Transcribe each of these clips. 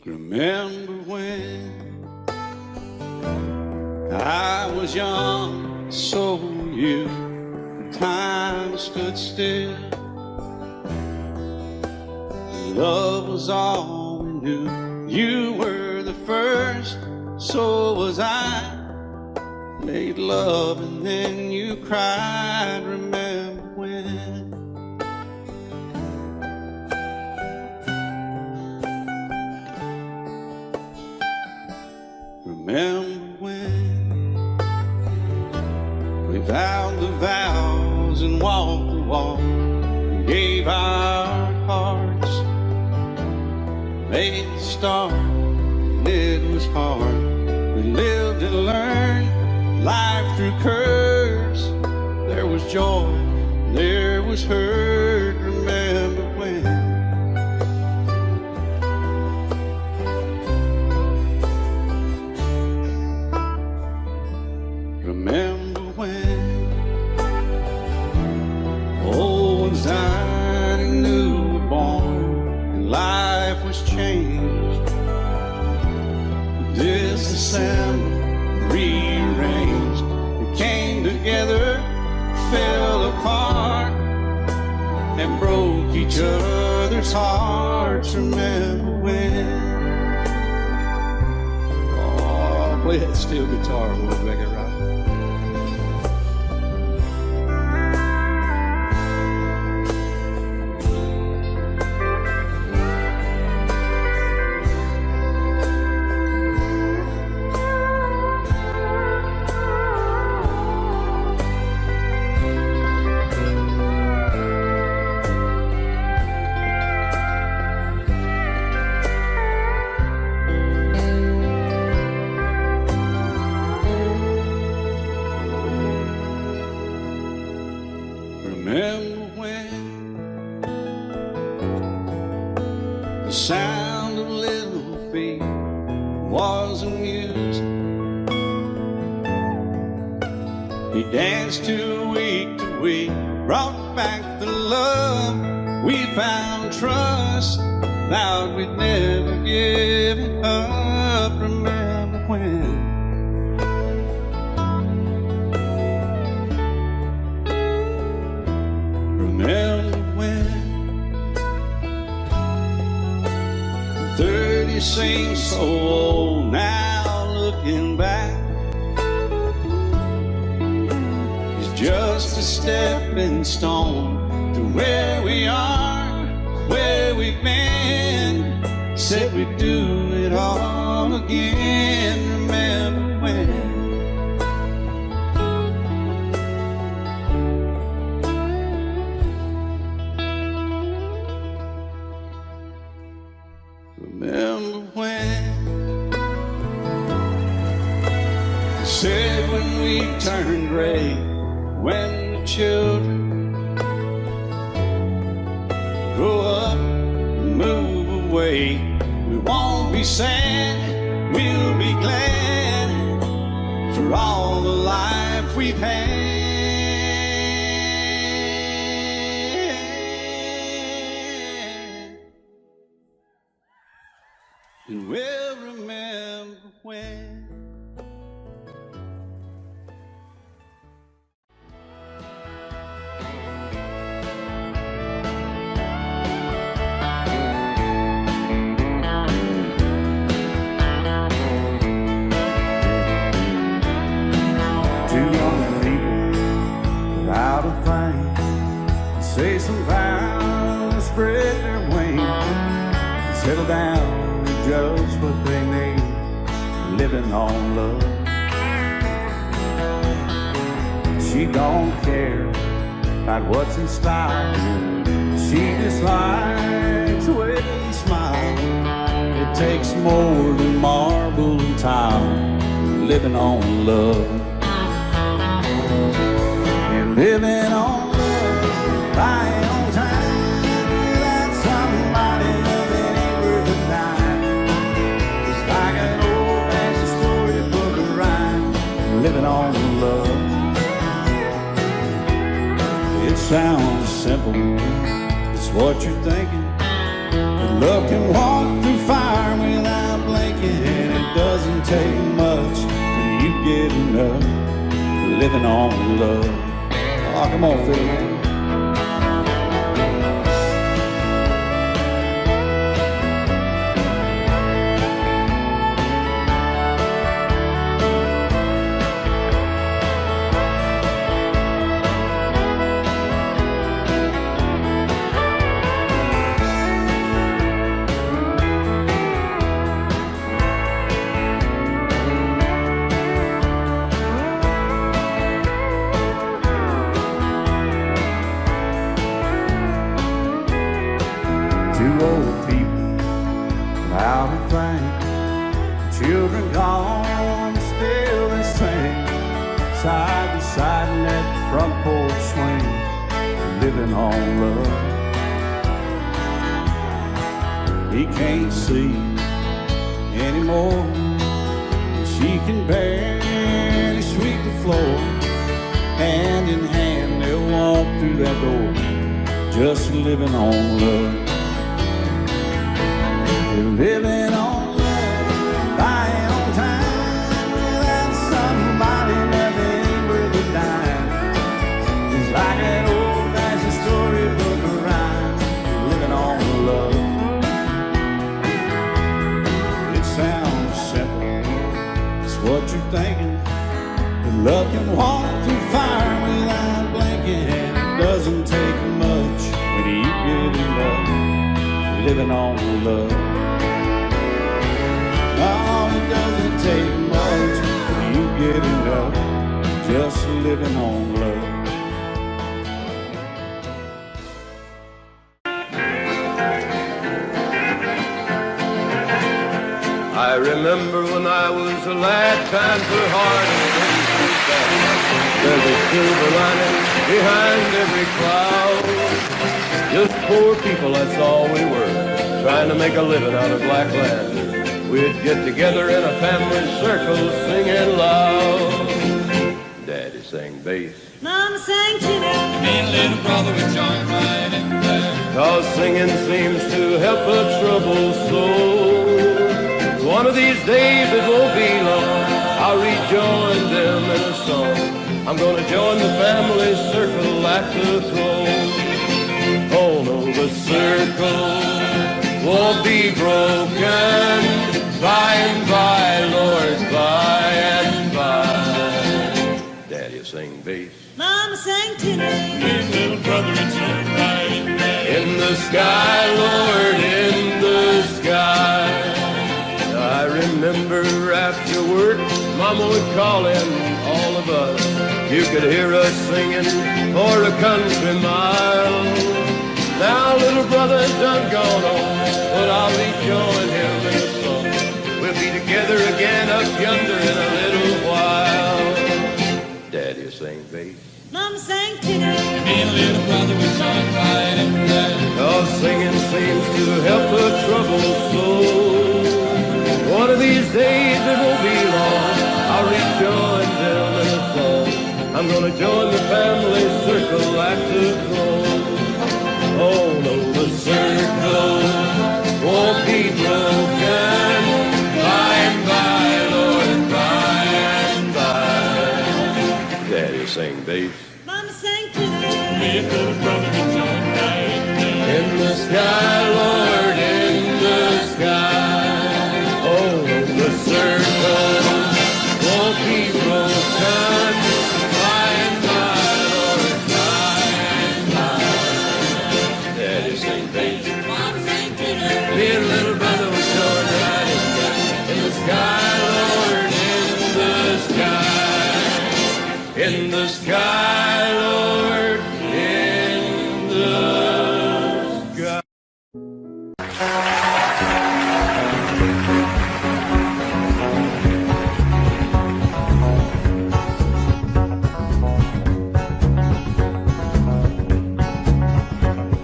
Remember when I was young, so were you. Time stood still. Love was all we knew. You were the first, so was I. Made love and then you cried. Remember when? Remember when we vowed the vows and walked the walk and gave our hearts, made the start, and it was hard. We lived and learned life through curves. There was joy, there was hurt. Remember when? Remember when old ones died and new were born, and life was changed, disassembled, rearranged. We came together, fell apart, and broke each other's hearts. Remember when? Oh, play that steel guitar, we'll make it right. Remember when the sound of little feet was a music he danced to week, brought back the love we found, trust, vowed we'd never give it up. Remember when? Remember when 30 seems so old now, looking back. It's just a stepping stone to where we are, where we've been. Said we'd do it all again. Remember when? Remember when they said when we turned gray, when the children grow up and move away, we won't be sad, we'll be glad for all the life we've had. And we'll remember when. Two young people without a thing, say some vows, spread their wings, settle down. Just what they need, living on love. She don't care about what's in style. She just likes the way they smile. It takes more than marble and tile, living on love. And living on love, buying on time, without somebody loving ain't worth a dime. Living on love. It sounds simple, it's what you're thinking, but love can walk through fire without doesn't take much till you get enough living on love. Oh, come on, Phil, man. Two old people out in Frank, children gone, still the same, side by side in that front porch swing, living on love. He can't see anymore, she can barely sweep the floor. Hand in hand they'll walk through that door, just living on love. Living on love, buying on time, without somebody nothing worth a dime. It's like an old-fashioned storybook rhyme, living on love. It sounds simple, it's what you're thinking. But love can walk through fire without blinking, and it doesn't take much when you get enough living on love. Oh, it doesn't take much when you get enough just living on love. I remember when I was a lad, times were hard and things were bad. There's a silver lining behind every cloud. Just poor people, that's all we were, trying to make a living out of black land. We'd get together in a family circle singing loud. Daddy sang bass, Mama sang tenor, Me and little brother would join right in there. 'cause singing seems to help a troubled soul. One of these days it won't be long, I'll rejoin them in a song. I'm gonna join the family circle at the throne. Oh no, the circle won't be broken. By and by, Lord, by and by. Daddy will sing bass. Mama sang tenor, Me and little brother would join right in there. In the sky, Lord, in the sky. I remember after work, Mama would call in all of us. You could hear us singing for a country mile. Now little brother's done gone on, but I'll rejoin him in a song. We'll be together again up yonder in a little while. Daddy will sing bass. Mama sang tenor, Me and little brother would join right in there. 'Cause singing seems to help a troubled soul. One of these days it won't be long, I'll rejoin them in a song. I'm gonna join the family circle at the throne. Oh no, the circle won't be broken. By and by, Lord, by and by. Daddy sing bass. Mama sang tenor, Me and little brother would join right in there. In the sky, Lord, in the sky. Oh, the circle won't be broken. By and by, Lord, by and by. Daddy sing bass. Mama sang tenor, Me and little brother was joined right in there. In the sky, Lord, in the sky. In the sky, Lord, in the sky.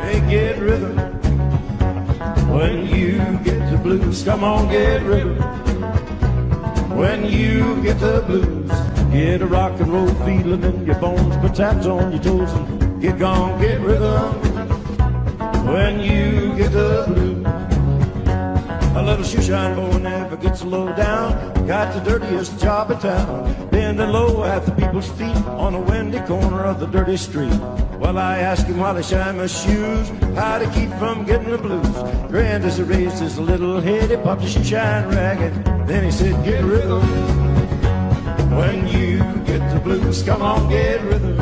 Hey, get rhythm when you get the blues. Come on, get rhythm when you get the blues. Get a rock and roll feeling in your bones, put taps on your toes and get gone, get rhythm when you get the blues. A little shoeshine boy never gets low down. Got the dirtiest job in town. Bending low at the people's feet on a windy corner of the dirty street. Well, I asked him while he shined my shoes how to keep from getting the blues. Grinned as he raised his little head, he popped his shoeshine ragged. Then he said, get rhythm. When you get the blues, come on, get rhythm.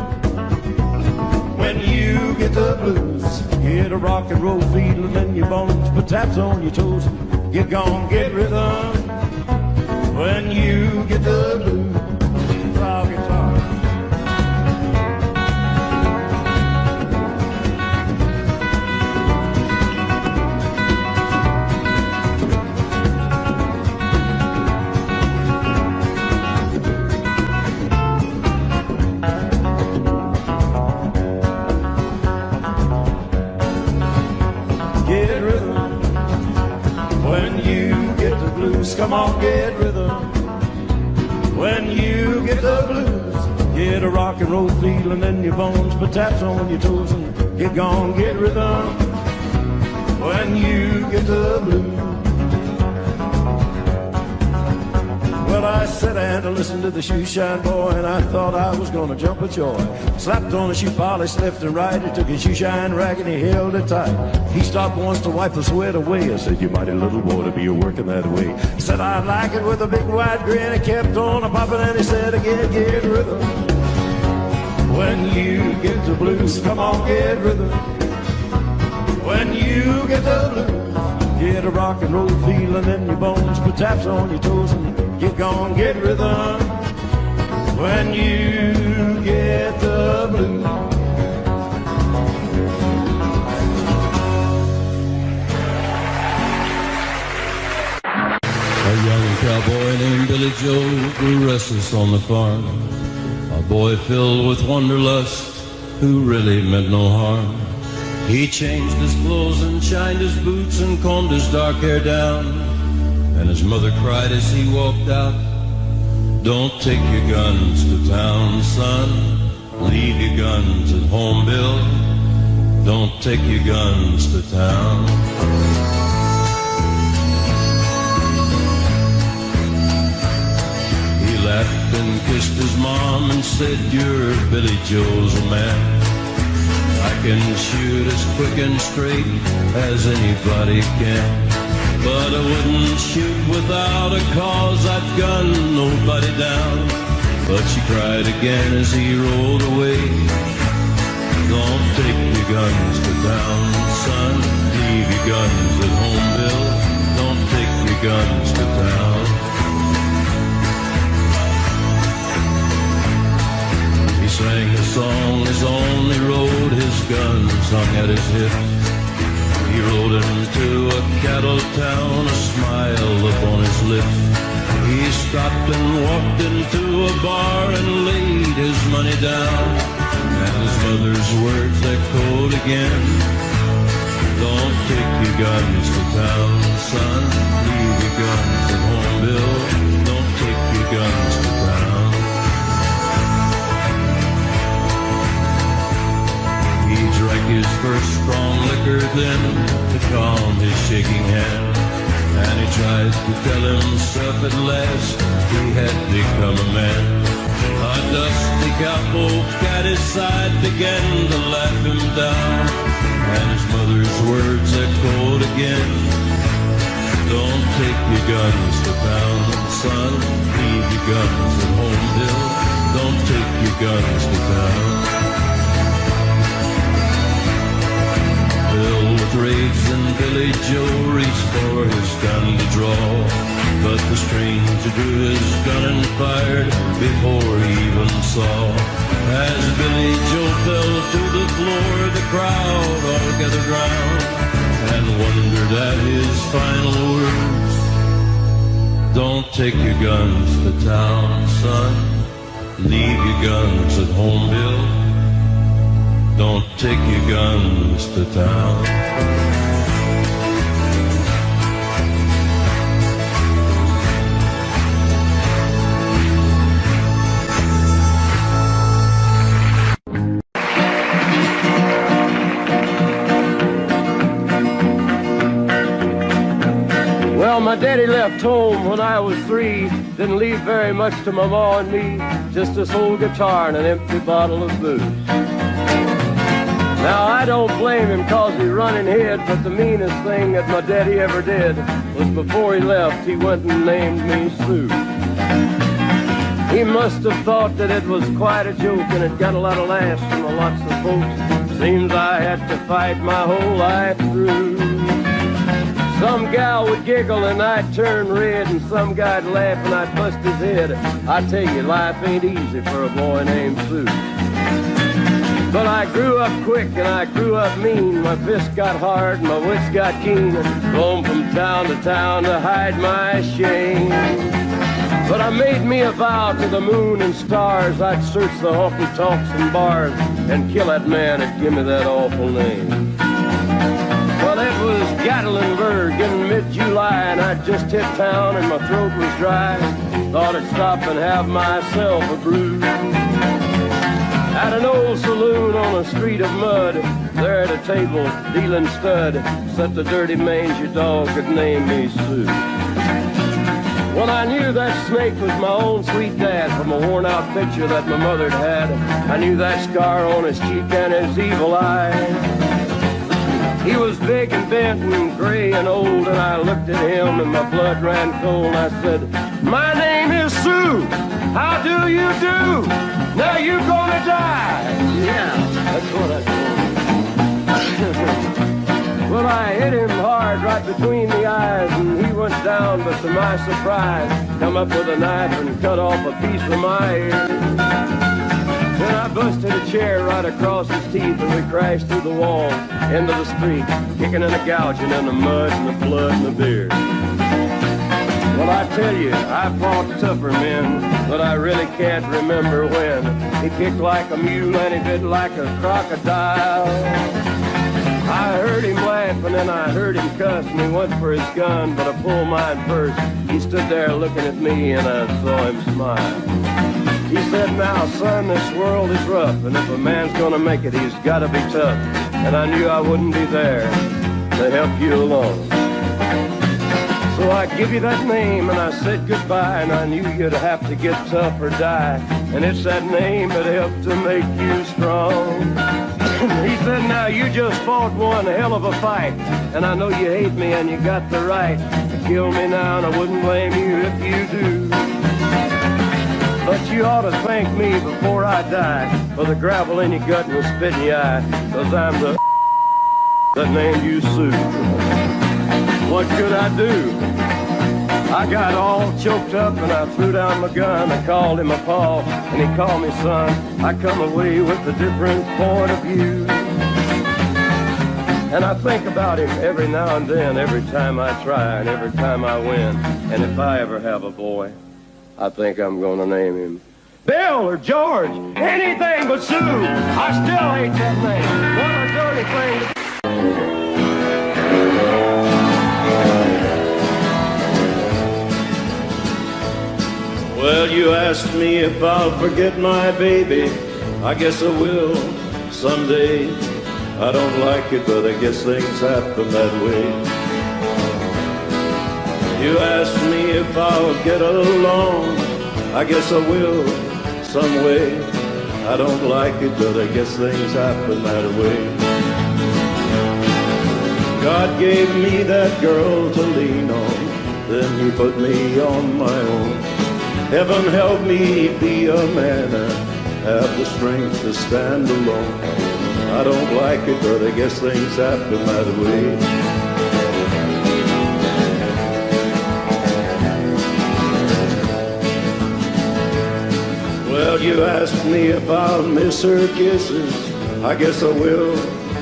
When you get the blues, get a rock and roll feeling in your bones, put taps on your toes, and get gone, get rhythm. When you get the blues, oh, guitar. Get rhythm. When you get the blues, come on, get rhythm. When you get the blues, get a rock and roll feeling in your bones, put taps on your toes, and get gone, get rhythm. When you get the blues. Well, I sat and listened to the shoeshine boy, and I thought I was gonna jump with joy. Slapped on the shoe polish left and right. He took his shoeshine rag and he held it tight. He stopped once to wipe the sweat away. I said, you mighty little boy to be working that way. He said, I like it with a big wide grin. He kept on a popping and he said again, get rhythm. When you get the blues, come on, get rhythm. When you get the blues, get a rock and roll feeling in your bones, put taps on your toes, and get gone, get rhythm. When you get the blues. A young cowboy named Billy Joe grew restless on the farm. A boy filled with wanderlust who really meant no harm. He changed his clothes and shined his boots and combed his dark hair down. And his mother cried as he walked out, don't take your guns to town, son. Leave your guns at home, Bill. Don't take your guns to town. He laughed and kissed his mom and said, you're Billy Joe's a man. I can shoot as quick and straight as anybody can. But I wouldn't shoot without a cause, I'd gun nobody down. But she cried again as he rolled away, don't take your guns to town, son. Leave your guns at home, Bill. Don't take your guns to town. He sang a song as on he rode, his guns hung at his hips. He rode into a cattle town, a smile upon his lips. He stopped and walked into a bar and laid his money down. And his mother's words echoed again, don't take your guns to town, son. Leave your guns at home, Bill. Don't take your guns to town. He drank his first strong liquor then to calm his shaking hand. And he tried to tell himself at last he had become a man. A dusty cowpoke at his side began to laugh him down. And his mother's words echoed again, don't take your guns to town, son. Leave your guns at home, Bill. Don't take your guns to town. Bill with rage and Billy Joe reached for his gun to draw, but the stranger drew his gun and fired before he even saw. As Billy Joe fell to the floor, the crowd all gathered round and wondered at his final words, don't take your guns to town, son. Leave your guns at home, Bill. Don't take your guns to town. my daddy left home when I was 3. Didn't leave very much to my ma and me, just this old guitar and an empty bottle of booze. Now I don't blame him 'cause he run and hid, but the meanest thing that my daddy ever did was before he left, he went and named me Sue. He must have thought that it was quite a joke, and it got a lot of laughs from lots of folks. Seems I had to fight my whole life through. Some gal would giggle and I'd turn red, and some guy'd laugh and I'd bust his head. I tell you, life ain't easy for a boy named Sue. But I grew up quick and I grew up mean. My fists got hard and my wits got keen. Roamed from town to hide my shame. But I made me a vow to the moon and stars, I'd search the honky-tonks and bars and kill that man that give me that awful name. Well, it was Gatlinburg in mid-July, and I'd just hit town and my throat was dry. Thought I'd stop and have myself a brew. At an old saloon on a street of mud, there at a table, dealing stud, sat the dirty mangy dog that named me Sue. Well, I knew that snake was my own sweet dad from a worn-out picture that my mother'd had. I knew that scar on his cheek and his evil eye. He was big and bent and gray and old, and I looked at him and my blood ran cold. I said, "My name is Sue. How do you do? Now you gonna die." Yeah, that's what I told him. Well, I hit him hard right between the eyes, and he went down, but to my surprise, come up with a knife and cut off a piece of my ear. Then I busted a chair right across his teeth, and we crashed through the wall into the street, kicking and a gouging in the mud and the blood and the beer. Well, I tell you, I fought tougher men, but I really can't remember when. He kicked like a mule and he bit like a crocodile. I heard him laugh and then I heard him cuss, and he went for his gun, but I pulled mine first. He stood there looking at me and I saw him smile. He said, "Now, son, this world is rough, and if a man's gonna make it, he's gotta be tough." And I knew I wouldn't be there to help you along. So I give you that name and I said goodbye, and I knew you'd have to get tough or die. And it's that name that helped to make you strong. He said, "Now you just fought one hell of a fight, and I know you hate me and you got the right to kill me now, and I wouldn't blame you if you do. But you ought to thank me before I die for the gravel in your gut and the spit in your eye, 'cause I'm the that named you Sue." What could I do? I got all choked up and I threw down my gun. I called him a paw and he called me son. I come away with a different point of view. And I think about him every now and then, every time I try and every time I win. And if I ever have a boy, I think I'm gonna name him Bill or George, anything but Sue. I still hate that name. What a dirty thing to... Well, you asked me if I'll forget my baby. I guess I will someday. I don't like it, but I guess things happen that way. You asked me if I'll get along. I guess I will some way. I don't like it, but I guess things happen that way. God gave me that girl to lean on, then he put me on my own. Heaven help me be a man and have the strength to stand alone. I don't like it, but I guess things happen that way. Well, you asked me if I'll miss her kisses. I guess I will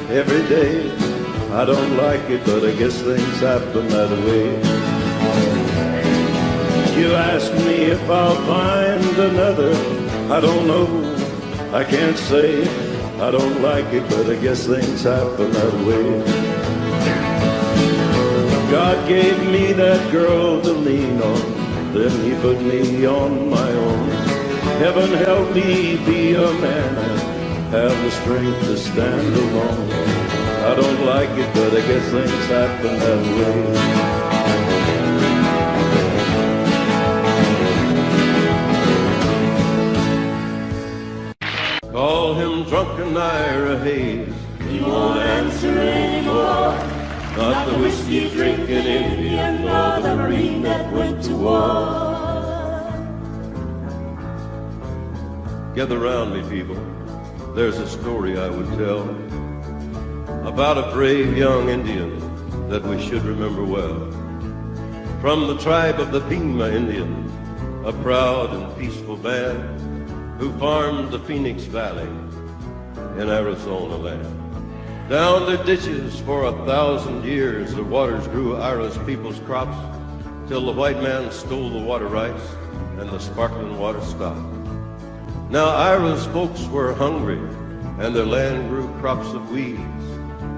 every day. I don't like it, but I guess things happen that way. You asked me if I'll find another. I don't know, I can't say. I don't like it, but I guess things happen that way. God gave me that girl to lean on, then he put me on my own. Heaven help me be a man and have the strength to stand alone. I don't like it, but I guess things happen that way. Call him drunken Ira Hayes. He won't answer anymore. Not the whiskey drinking Indian, nor the Marine that went to war. Gather round me, people. There's a story I would tell about a brave young Indian that we should remember well. From the tribe of the Pima Indian, a proud and peaceful band who farmed the Phoenix Valley in Arizona land. Down their ditches for 1,000 years, the waters grew Ira's people's crops till the white man stole the water rights and the sparkling water stopped. Now Ira's folks were hungry and their land grew crops of weeds.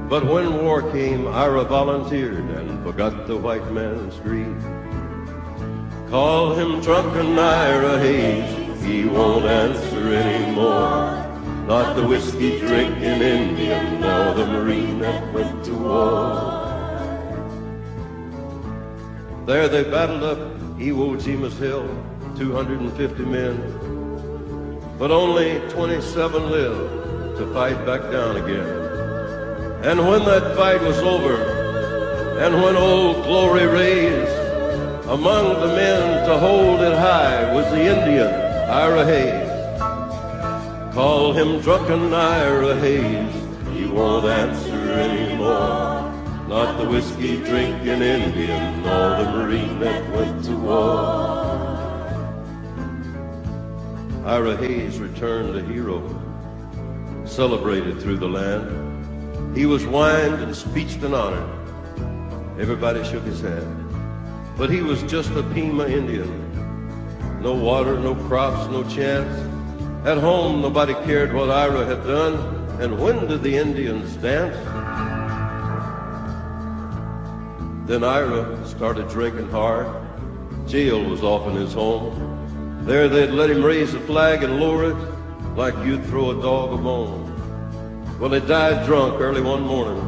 But when war came, Ira volunteered and forgot the white man's greed. Call him drunken Ira Hayes, he won't answer anymore. Not the whiskey drinking Indian, nor the Marine that went to war. There they battled up Iwo Jima's hill, 250 men. But only 27 lived to fight back down again. And when that fight was over, and when Old Glory raised, among the men to hold it high was the Indian, Ira Hayes. Call him drunken Ira Hayes, he won't answer anymore. Not the whiskey drinking Indian, nor the Marine that went to war. Ira Hayes returned a hero, celebrated through the land. He was wined and speeched and honored. Everybody shook his hand. But he was just a Pima Indian. No water, no crops, no chance. At home, nobody cared what Ira had done. And when did the Indians dance? Then Ira started drinking hard. Jail was often his home. There they'd let him raise a flag and lower it like you'd throw a dog a bone. Well, he died drunk early one morning,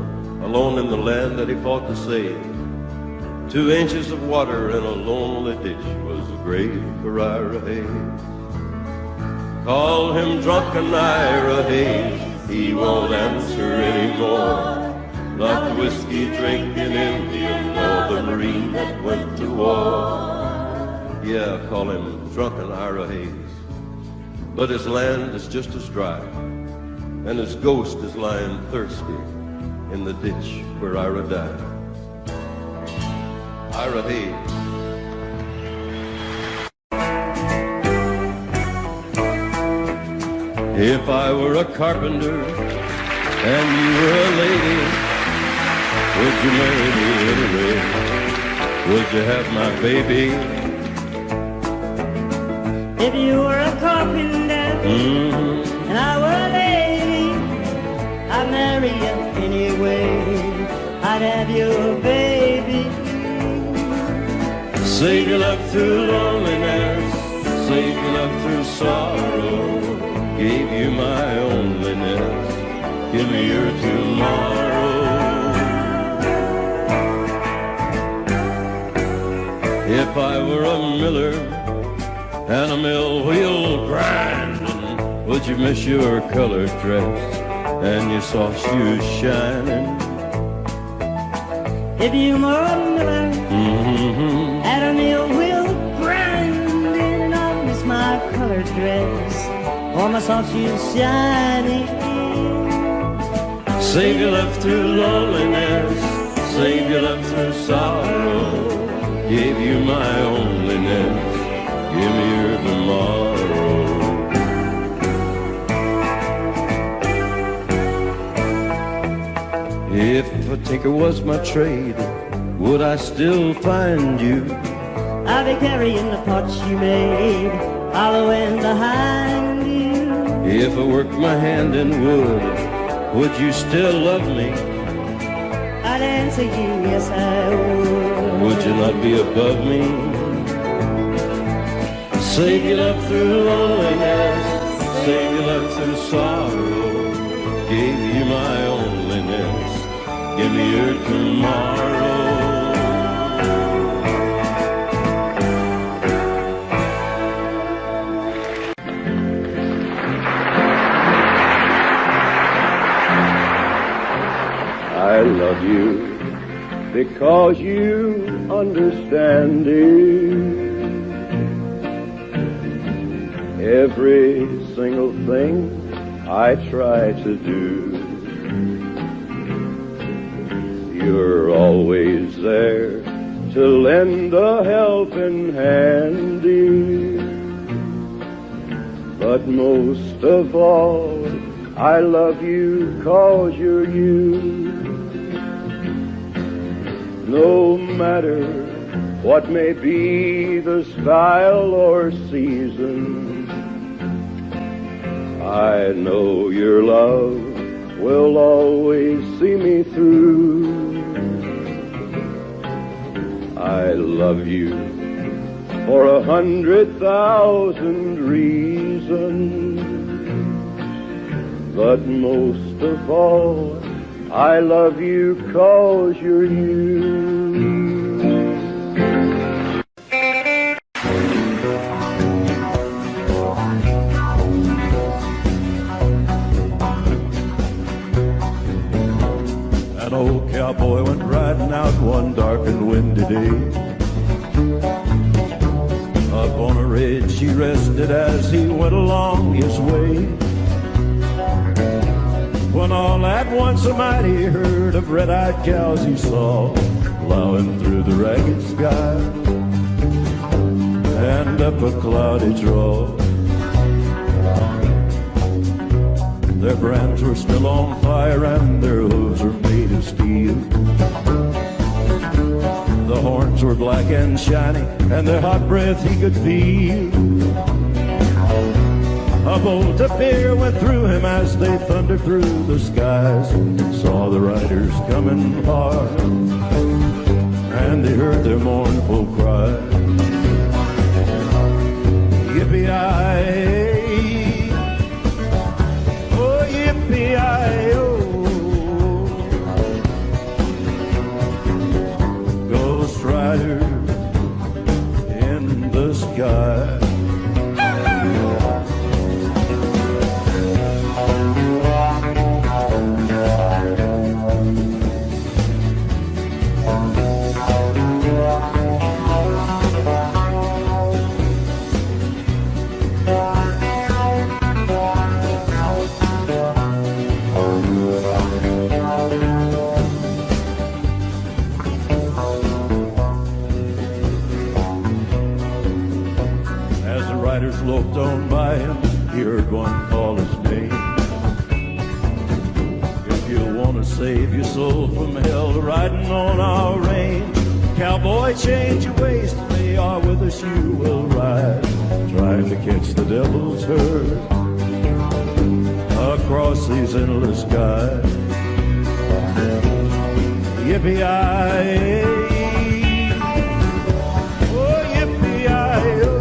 alone in the land that he fought to save. 2 inches of water in a lonely ditch was the grave for Ira Hayes. Call him drunken Ira Hayes, he won't answer anymore. Not the whiskey drinking Indian, nor the Marine that went to war. Yeah, call him drunken Ira Hayes. But his land is just as dry, and his ghost is lying thirsty in the ditch where Ira died. Ira Hayes. If I were a carpenter and you were a lady, would you marry me anyway? Would you have my baby? If you were a carpenter and I were a lady, I'd marry you anyway. I'd have your baby. Save your love through loneliness, save your love through sorrow. Gave you my loneliness, give me your tomorrow. If I were a miller and a mill wheel grinding, would you miss your colored dress and your soft shoes shining? If you were a miller at a mill wheel grinding, I'd miss my colored dress or my soft shoes shining. Save your love through loneliness, save your love through sorrow. Gave you my loneliness, give me your tomorrow. If a tinker was my trade, would I still find you? I'll be carrying the pots you made, following behind you. If I worked my hand in wood, would you still love me? I'd answer you, yes I would. Would you not be above me? Save your love through loneliness, save your love through sorrow. Gave you my loneliness, give me your tomorrow. I love you because you understand it. Every single thing I try to do, you're always there to lend a helping hand, dear. But most of all, I love you 'cause you're you. No matter what may be the style or season, I know your love will always see me through. I love you for 100,000 reasons, but most of all, I love you 'cause you're you. An old cowboy went riding out one dark and windy day. Up on a ridge he rested as he went along his way, when all at once a mighty herd of red-eyed cows he saw plowing through the ragged sky and up a cloudy draw. Their brands were still on fire and their hooves were made of steel. The horns were black and shiny and their hot breath he could feel. A bolt of fear went through him as they thundered through the skies. Saw the riders coming hard and they heard their mournful cry. Yippee-yi-yi, oh yippee-yi-yo, Ghost Rider in the sky. Loped on by him, he heard one call his name. If you want to save your soul from hell, riding on our range, cowboy, change your ways, they are with us, you will ride, trying to catch the devil's herd across these endless skies. Yippee-yi-yi, oh yippee-yi-yo,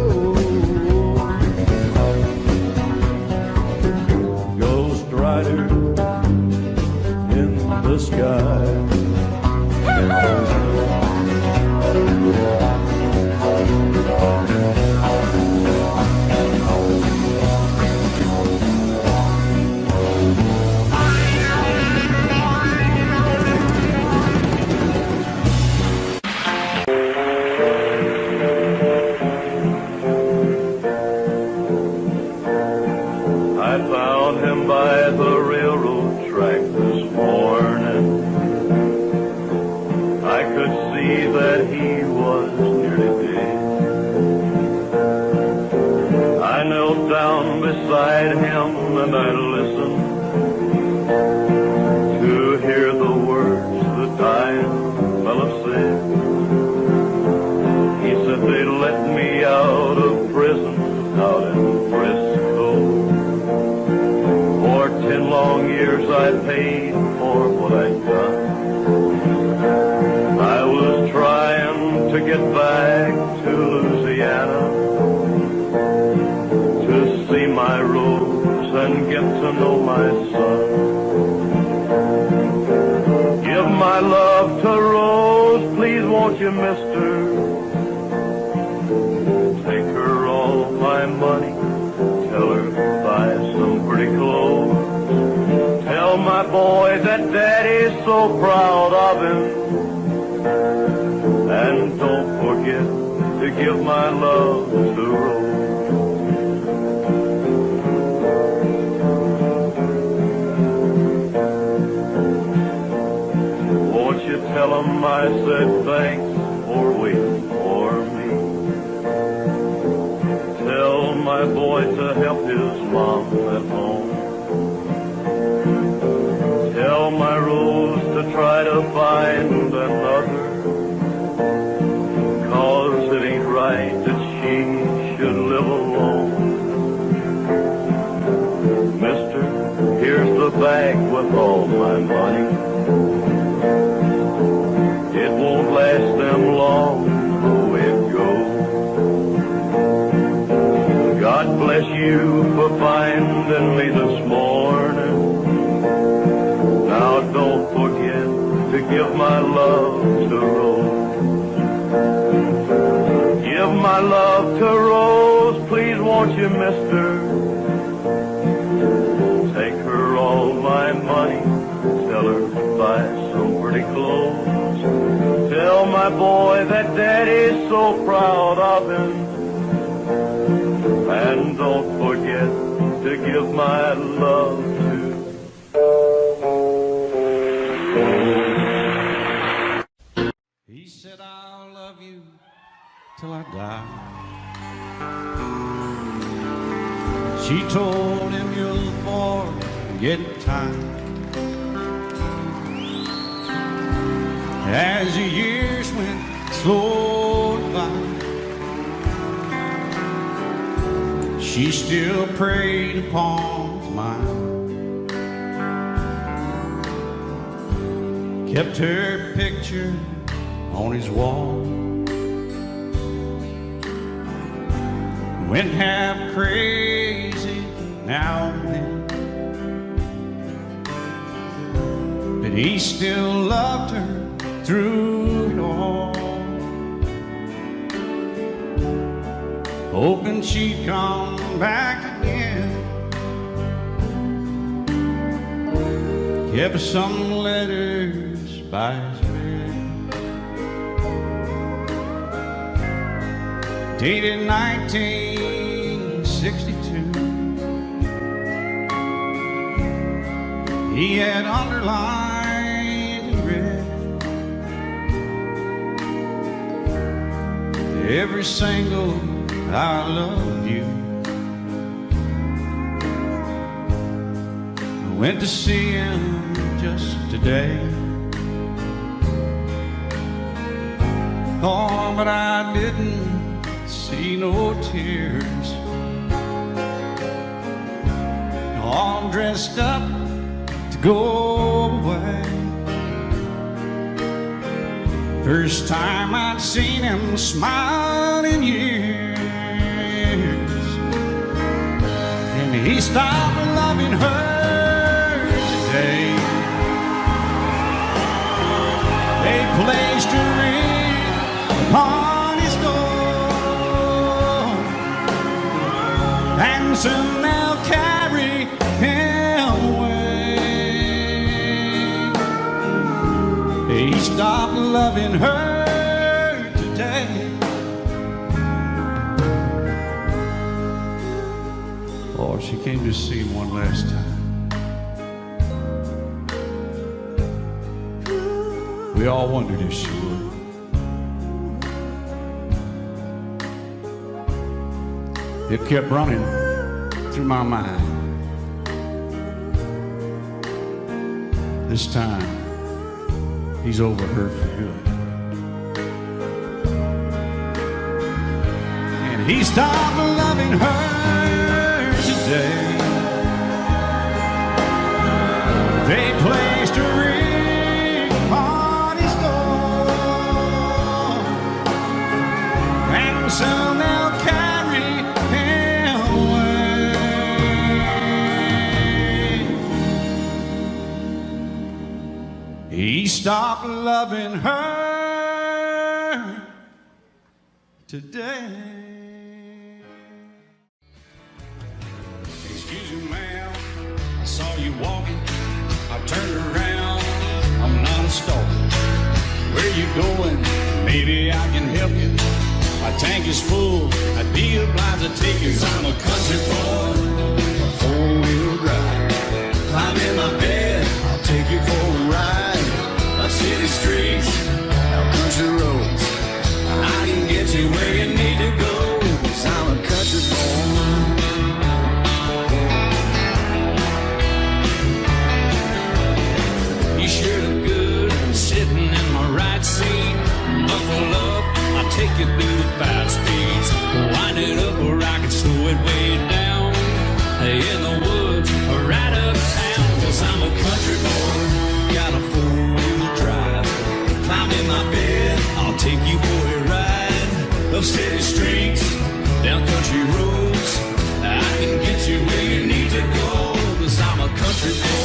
Rider in the sky. Beside him and I listened to hear the words the dying fella said. He said they let me out of prison out in Frisco. For 10 long years I paid for what I'd done. I was trying to get back to Louisiana, my Rose and get to know my son. Give my love to Rose, please won't you, mister? Take her all my money, tell her buy some pretty clothes. Tell my boy that daddy's so proud of him. And don't forget to give my love to Rose. Won't you tell him I said thanks for waiting for me? Tell my boy to help his mom at home. Tell my Rose to try to find another, 'cause it ain't right that she should live alone. Mister, here's the bag with all my money. It won't last them long, though it goes. God bless you for finding me this morning. Now don't forget to give my love to Rose. Give my love to Rose, please won't you, mister? Take her all my money, tell her to buy some pretty clothes. Tell my boy that daddy's so proud of him. And don't forget to give my love to He said, I'll love you till I die. She told him, you'll forget time. As the years went slowly by, she still preyed upon his mind. Kept her picture on his wall. Went half crazy now and then, but he still loved her through it all, hoping she'd come back again. Kept some letters by his bed, dated 1962. He had underlined in red every single I love you. I went to see him just today. Oh, but I didn't see no tears. All dressed up to go away. First time I'd seen him smile in years. And he stopped loving her today. They placed a ring upon his door, and soon they'll carry him away. He stopped loving her today. Oh, she came to see him one last time. We all wondered if she would. It kept running through my mind. This time, he's over her for good. And he stopped loving her today. They placed a ring on his door, and soon they'll carry him away. He stopped loving her today. Excuse me, ma'am, I saw you walking. I turned around. I'm store. Where you going? Maybe I can help you. My tank is full, I'd be obliged to take you. 'Cause I'm a country boy, a four-wheel drive. Climb in my bed, I'll take you for a ride. Up city streets, down country roads, I can get you where you need to go. 'Cause I'm a country boy. You sure look good sitting in my right seat. Buckle up, I'll take you through the 5 speeds. Wind it up or I can slow it way down. In the woods or right uptown. 'Cause I'm a country boy, got a 4-wheel drive. Climb in my bed, I'll take you for a ride. Up city streets, down country roads, I can get you where you need to go. 'Cause I'm a country boy.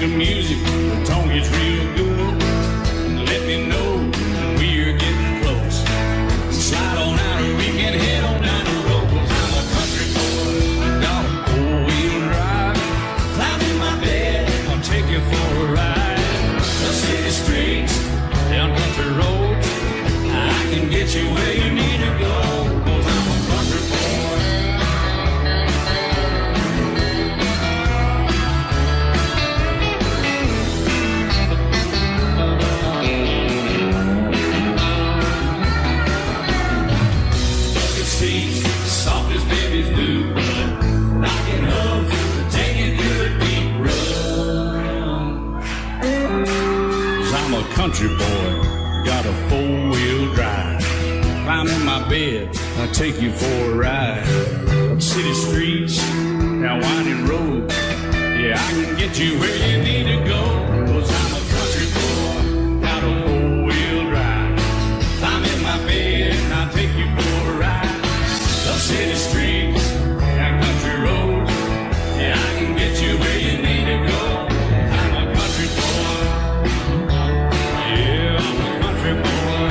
Music, the tone gets real good. Let me know when we're getting close. Slide on out and we can head on down the road. 'Cause I'm a country boy, got a 4-wheel drive. Climb in my bed, I'll take you for a ride. The city streets, down country roads, I can get you where you need to go. 'Cause I'm a country boy. Soft as babies do, knocking up, taking good deep run. 'Cause I'm a country boy, got a 4-wheel drive. Climb in my bed, I'll take you for a ride. Up city streets, down winding roads, yeah, I can get you where you need to go. 'Cause I'm a country boy, got a 4-wheel drive. Climb in my bed, I'll take you for a ride. Up city streets, down country roads, yeah, I can get you where you need to go. I'm a country boy, yeah, I'm a country boy.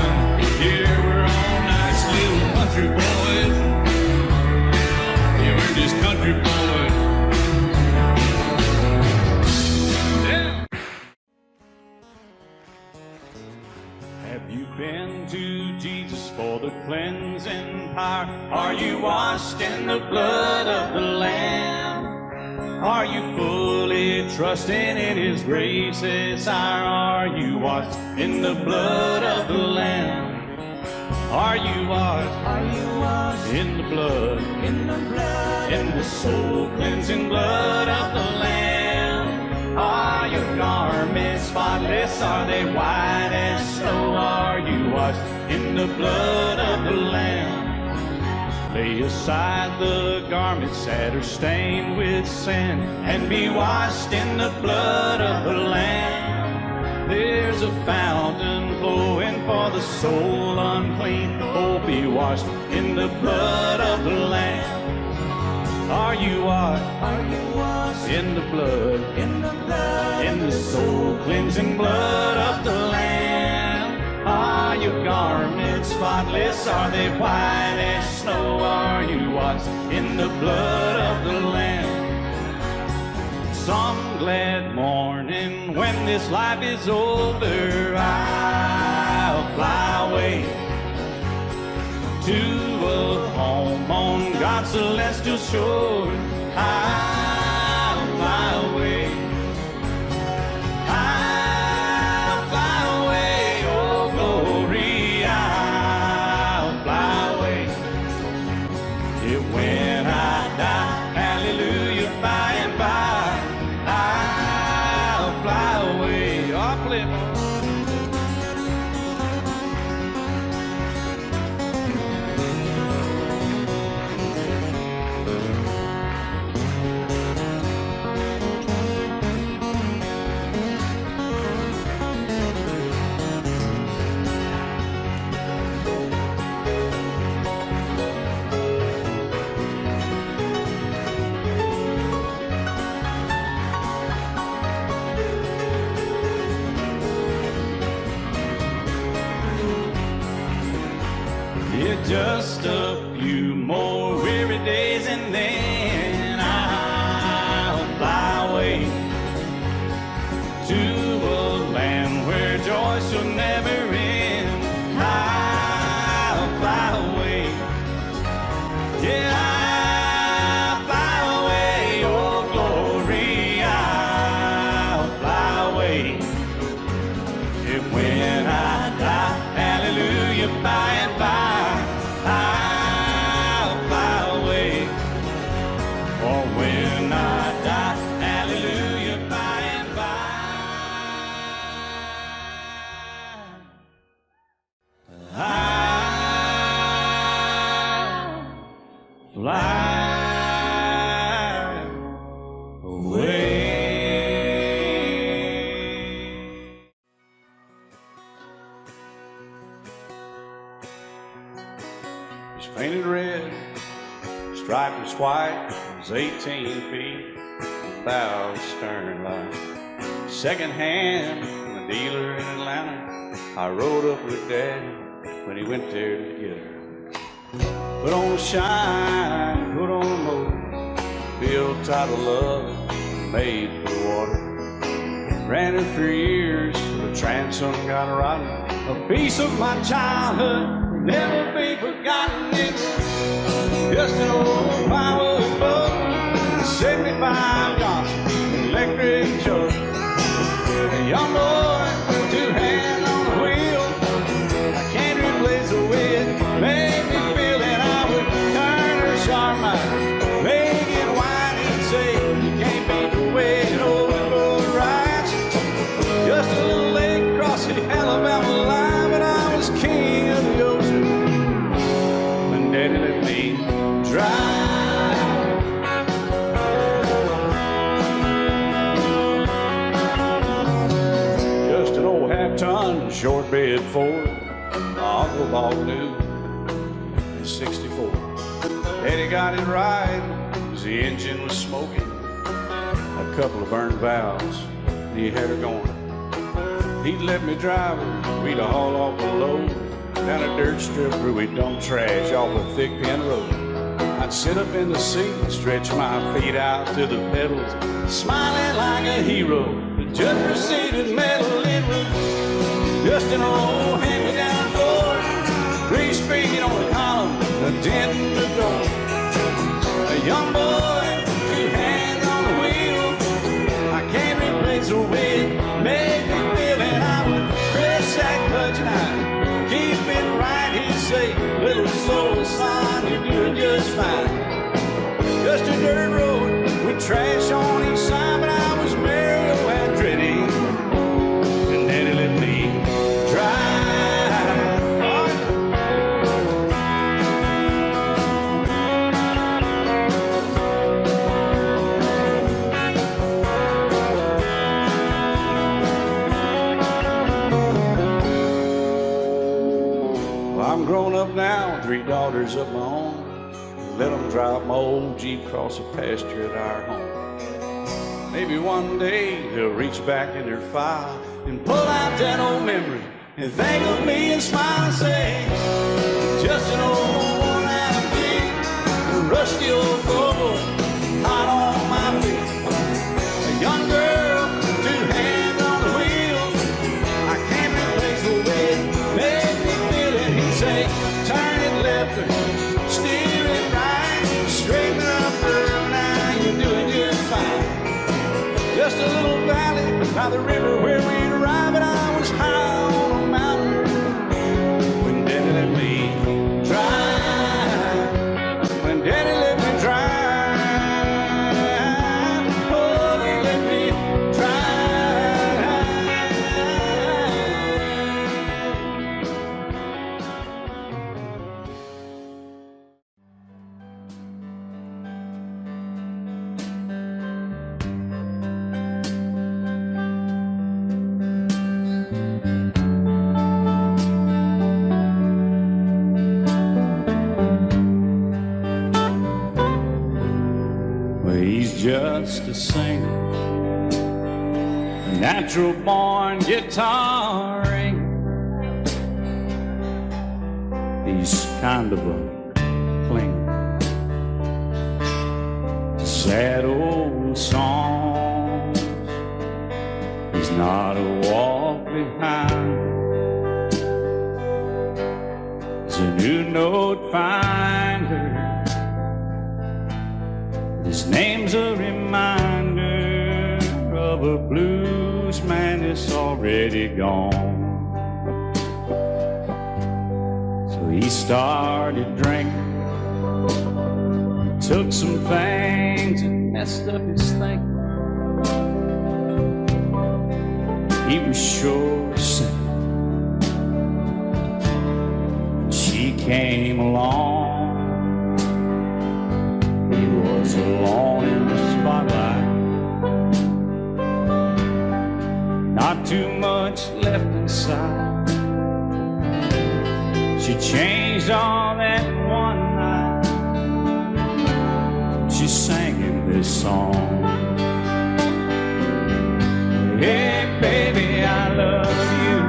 Yeah, we're all nice little country boys. Yeah, we're just country boys. Yeah. Have you been to Jesus for the cleansing power? Are you washed in the blood of the Lamb? Are you fully trusting in His grace as Are you washed in the blood of the Lamb? Are you washed? Are you washed in the blood? In the blood? In the soul cleansing blood of the Lamb? Are your garments spotless? Are they white as snow? Are you washed in the blood of the Lamb? Lay aside the garments that are stained with sin and be washed in the blood of the Lamb. There's a fountain flowing for the soul unclean. Oh, be washed in the blood of the Lamb. Are you washed? Are you washed in the blood? In the blood? In the soul cleansing blood of the Lamb. Are your garments spotless? Are they white as snow? Are you washed in the blood of the Lamb? Some glad morning when this life is over, I'll fly away to a home on God's celestial shore. I'll fly away. I'll fly away, oh glory, I'll fly away. Yeah, when I die, hallelujah, by and by, I'll fly away. I'll play. a few more weary days and then I'll fly away to a land where joy shall never end. I'll fly away. Yeah, I'll fly away. Oh, glory, I'll fly away. And when I die, hallelujah, by and by, I'll fly away. Or when I die, hallelujah, by and by, I'll fly away. It's painted red, striped was white, it was 18 feet, bow stern line. Second hand from a dealer in Atlanta, I rode up with Daddy when he went there to get her. Put on a shine, put on a motor, built out of love, made for the water. Ran her for years, the transom got rotten. A piece of my childhood will never be forgotten. It's just an old plywood boat, 75 Johnson electric jug. A young boy, two hands on the wheel. I can't replace the way it made me feel that I would turn her sharp mind, make it whine and say, you can't beat the way an old boat rides. Just a little lake across the Alabama line, but I was king of the ocean when Daddy let me drive. Just an old half-ton short bed Ford my uncle bought new in '64. Daddy got it right as the engine was smoking, a couple of burned valves, and he had her going. He'd let me drive her, we'd haul off a load down a dirt strip where we'd dump trash off a thick pin road. I'd sit up in the seat and stretch my feet out to the pedals, smiling like a hero. The judge proceeded metal, it was just an old hand-me-down Ford, 3-speed on the column, a dent in the door. A young boy, two hands on the wheel. I can't replace the way it made me feel, and I would press that clutch and I'd keep it right. He'd say, little soul, son, you're doing just fine. Just a dirt road with trash on each side, but I was Mario Andretti, and Daddy let me drive. Well, I'm grown up now, 3 daughters of my own. Let them drive my old Jeep across the pasture at our home. Maybe one day they'll reach back in their file and pull out that old memory and think of me and smile and say, just an old worn-out Jeep, a rusty old Volvo, hot on my feet. A young girl, 2 hands on the wheel. I can't replace the way it made me feel. And he'd say, turn it left or steer it right, straighten up girl, now you're doing just fine. Just a little valley by the river where we'd arrive, and I was high on a mountain when Daddy let me drive. When Daddy let me drive, oh, he let me drive. Well, he's just a singer, a natural born guitaring. He's kind of a sad old songs. He's not a walk behind. He's a new note finder. His name's a reminder of a blues man that's already gone. So he started drinking. He took some things and messed up his thinking. He was sure sick. She came along. He was alone in the spotlight. Not too much left inside. She changed all that one night. She sang him this song. Hey baby, I love you.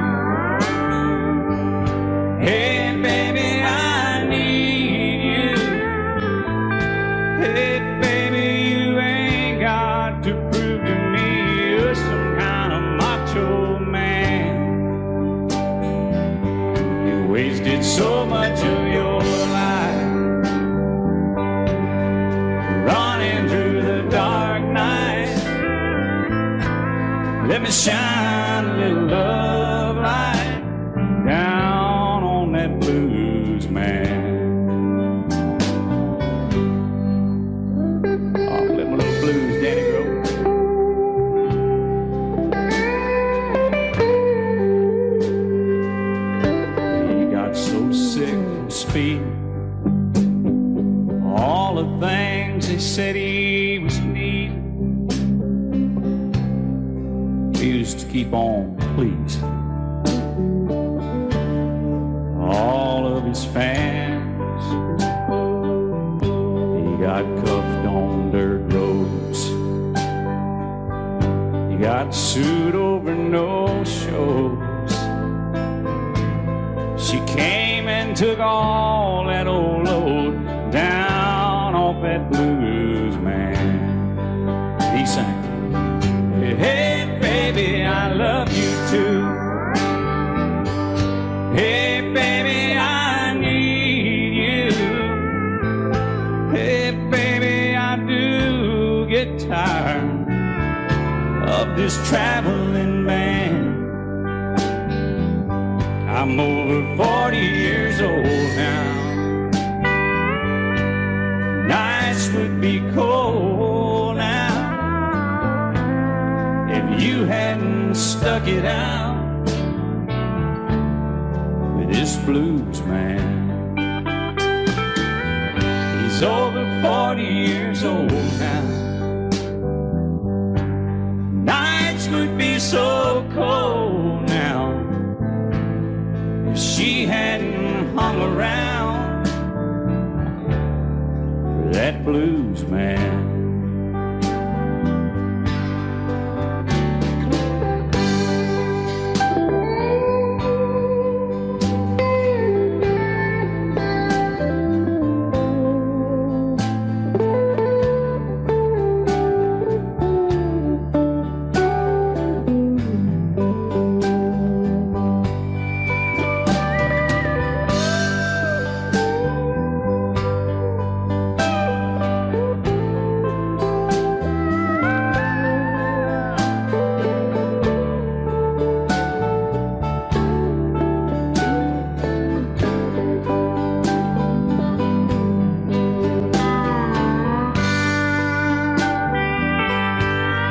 Hey baby, I need you. Hey baby, you ain't got to prove to me you're some kind of macho man. You wasted so much of your life running through the dark night. Let me shine a little love light down on that blues man. Oh, let my little blues daddy grow. He got so sick from speed. All the things they said he was needing. He used to keep on pleasing all of his fans. He got cuffed on dirt roads. He got sued over no shows. She came and took all that old load down off that blues man. He sang, hey baby, I love you too. Hey baby, I need you. Hey baby, I do get tired of this traveling man. I'm over 40 years old now. Nights would be cold now if you hadn't stuck it out with this blues man. He's over 40 years old now. Nights would be so cold now if she hadn't hung around for that blues man.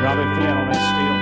Robbie Flynn on that steel.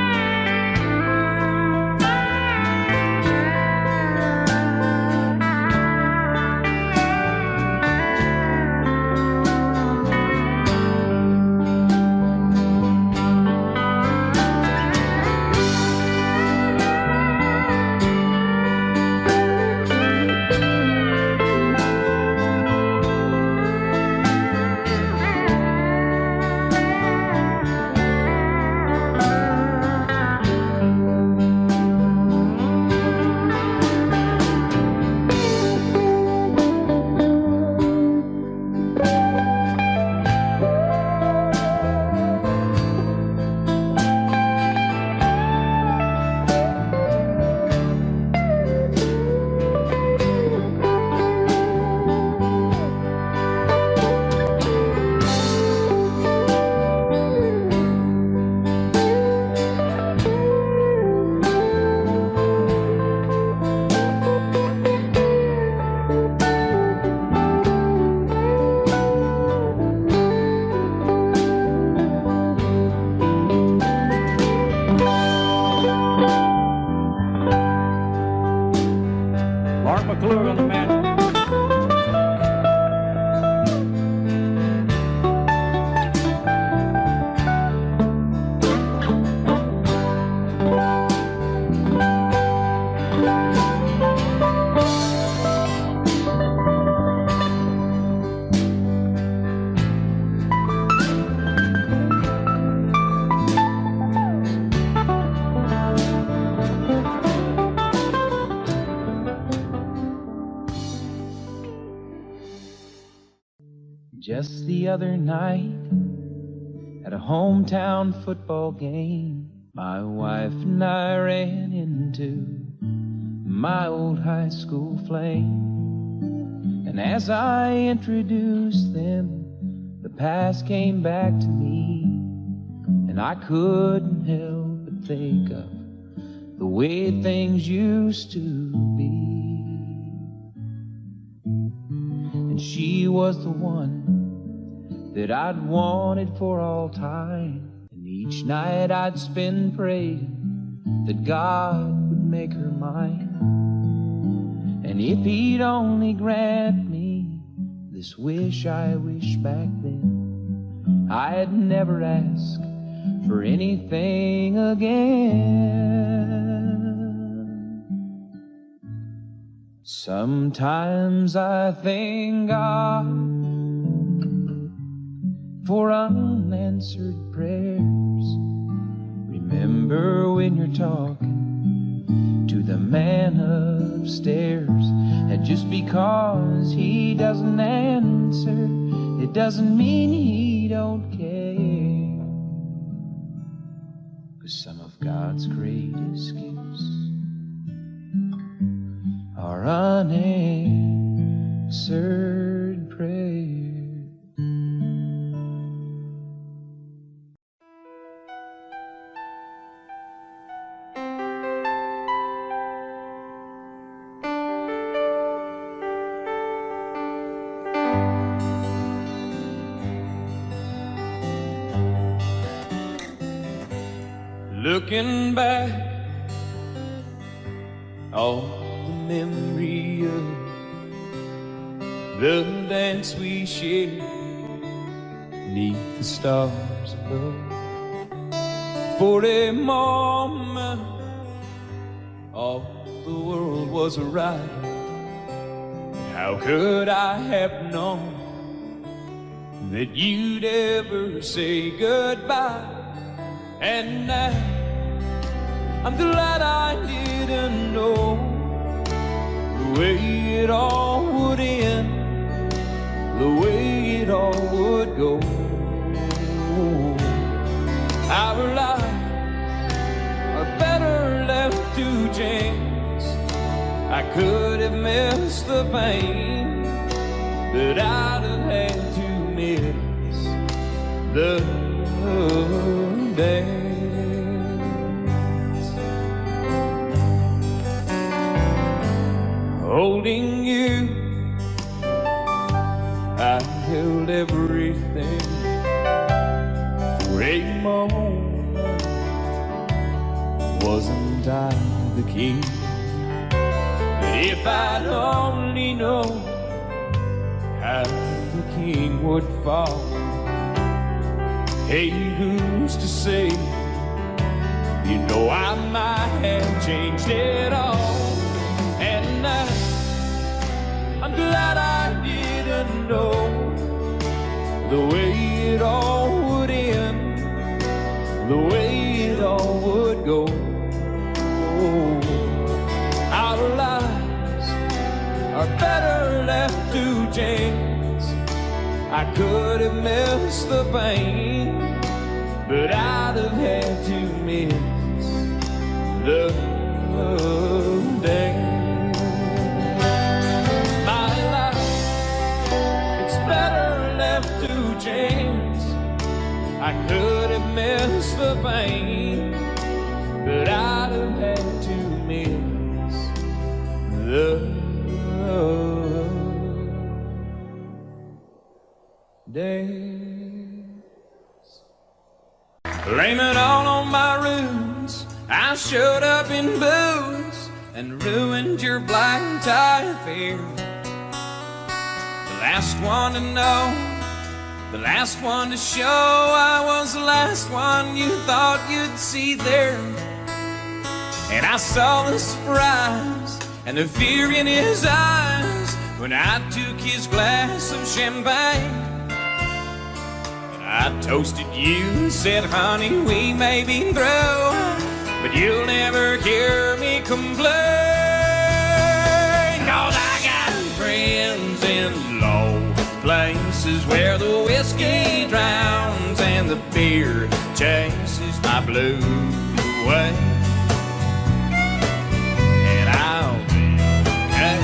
the other night at a hometown football game. My wife and I ran into my old high school flame. And as I introduced them, the past came back to me. And I couldn't help but think of the way things used to be. And she was the one that I'd wanted for all time. And each night I'd spend praying that God would make her mine. And if he'd only grant me this wish I wish back then, I'd never ask for anything again. Sometimes I thank God for unanswered prayers. Remember when you're talking to the man upstairs, and just because he doesn't answer, it doesn't mean he don't care. 'Cause some of God's greatest gifts are unanswered prayers. Looking back, all the memory of the dance we shared neath the stars above. For a moment, all the world was right. How could I have known that you'd ever say goodbye? And now I'm glad I didn't know the way it all would end, the way it all would go. Our lives are better left to chance. I could have missed the pain, but I'd have had to miss the dance. Holding you, I held everything for a moment. Wasn't I the king? But if I'd only known how the king would fall. Hey, who's to say? You know I might have changed it all. And I'm glad I didn't know the way it all would end, the way it all would go. Our lives are better left to chance. I could have missed the pain, but I'd have had to miss the dance. My life, it's better left to chance. I could have missed the pain, but I'd have had to miss the dance. Blame it all on my roots. I showed up in boots and ruined your black tie affair. The last one to know, the last one to show, I was the last one you thought you'd see there. And I saw the surprise and the fear in his eyes when I took his glass of champagne. I toasted you and said, honey, we may be through, but you'll never hear me complain. 'Cause I got friends in low places where the whiskey drowns and the beer chases my blues away. And I'll be okay.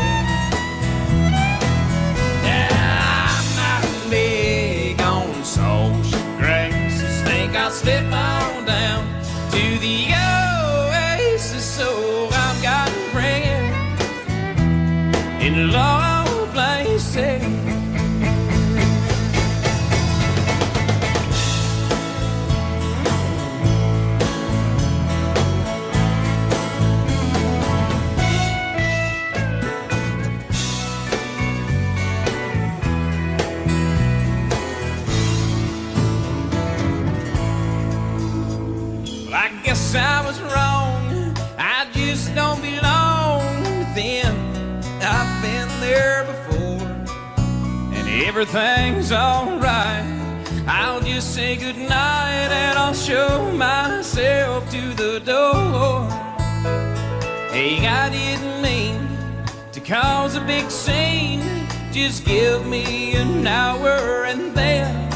Yeah, I'm not big on social graces. Think I'll slip on down to the oasis. So I've got friends in low places. I guess I was wrong, I just don't belong with them. I've been there before, and everything's alright. I'll just say goodnight and I'll show myself to the door. Hey, I didn't mean to cause a big scene. Just give me an hour and then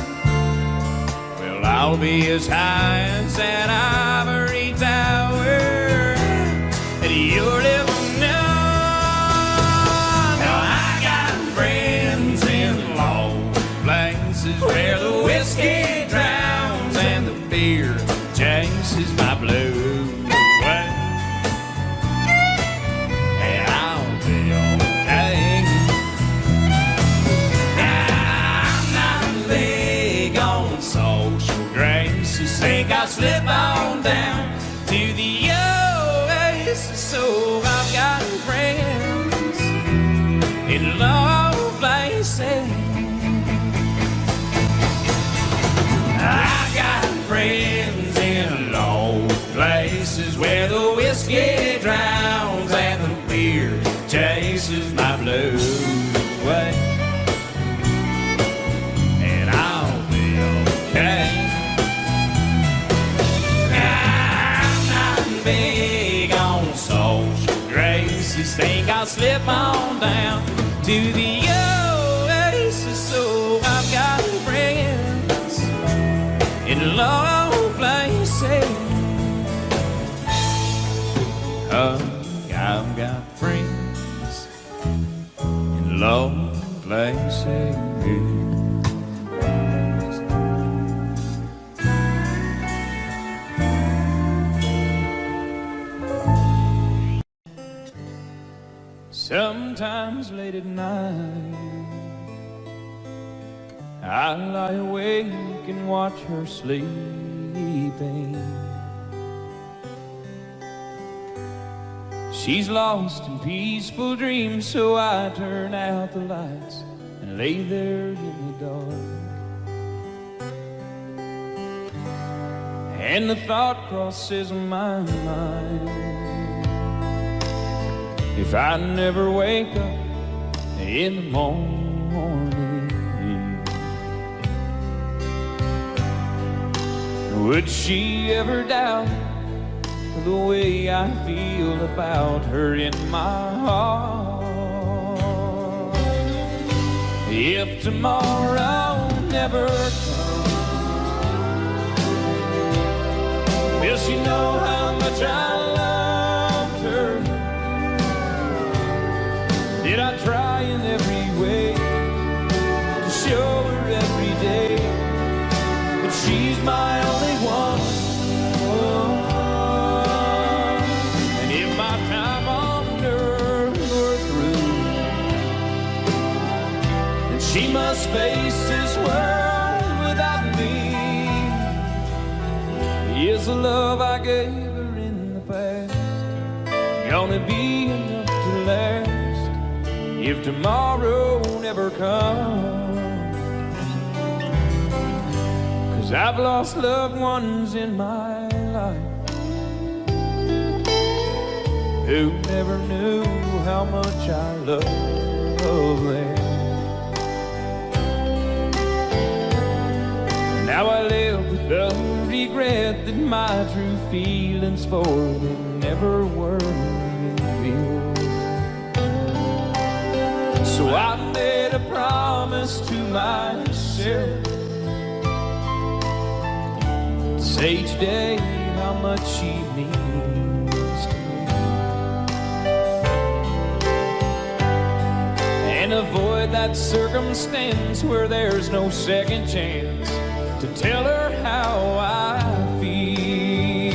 I'll be as high as an ivory tower, and you'll live enough. Now I got friends in low places where the whiskey drowns and the beer chases my blues away. And I'll be okay. I'm not big on social graces. Think I'll slip on down to the oasis. So I've got friends in low places. I've got friends in low places where the whiskey drowns and the beer chases my blues away. And I'll be okay. Big on social graces. Think I'll slip on down to the oasis. So I've got friends in low places. I've got friends in low places. Sometimes late at night I lie awake and watch her sleeping. She's lost in peaceful dreams, so I turn out the lights and lay there in the dark. And the thought crosses my mind, if I never wake up in the morning, would she ever doubt the way I feel about her in my heart? If tomorrow never comes, will she know how much I loved her? Did I try in every way to show her every day that she's my only one? Oh, and if my time on earth were through, then she must face this world without me. Is the love I gave her in the past gonna be enough to last if tomorrow never comes? 'Cause I've lost loved ones in my life who never knew how much I loved them. Now I live with the regret that my true feelings for them never were revealed. So I made a promise to myself to say each day how much she means to me, and avoid that circumstance where there's no second chance to tell her how I feel.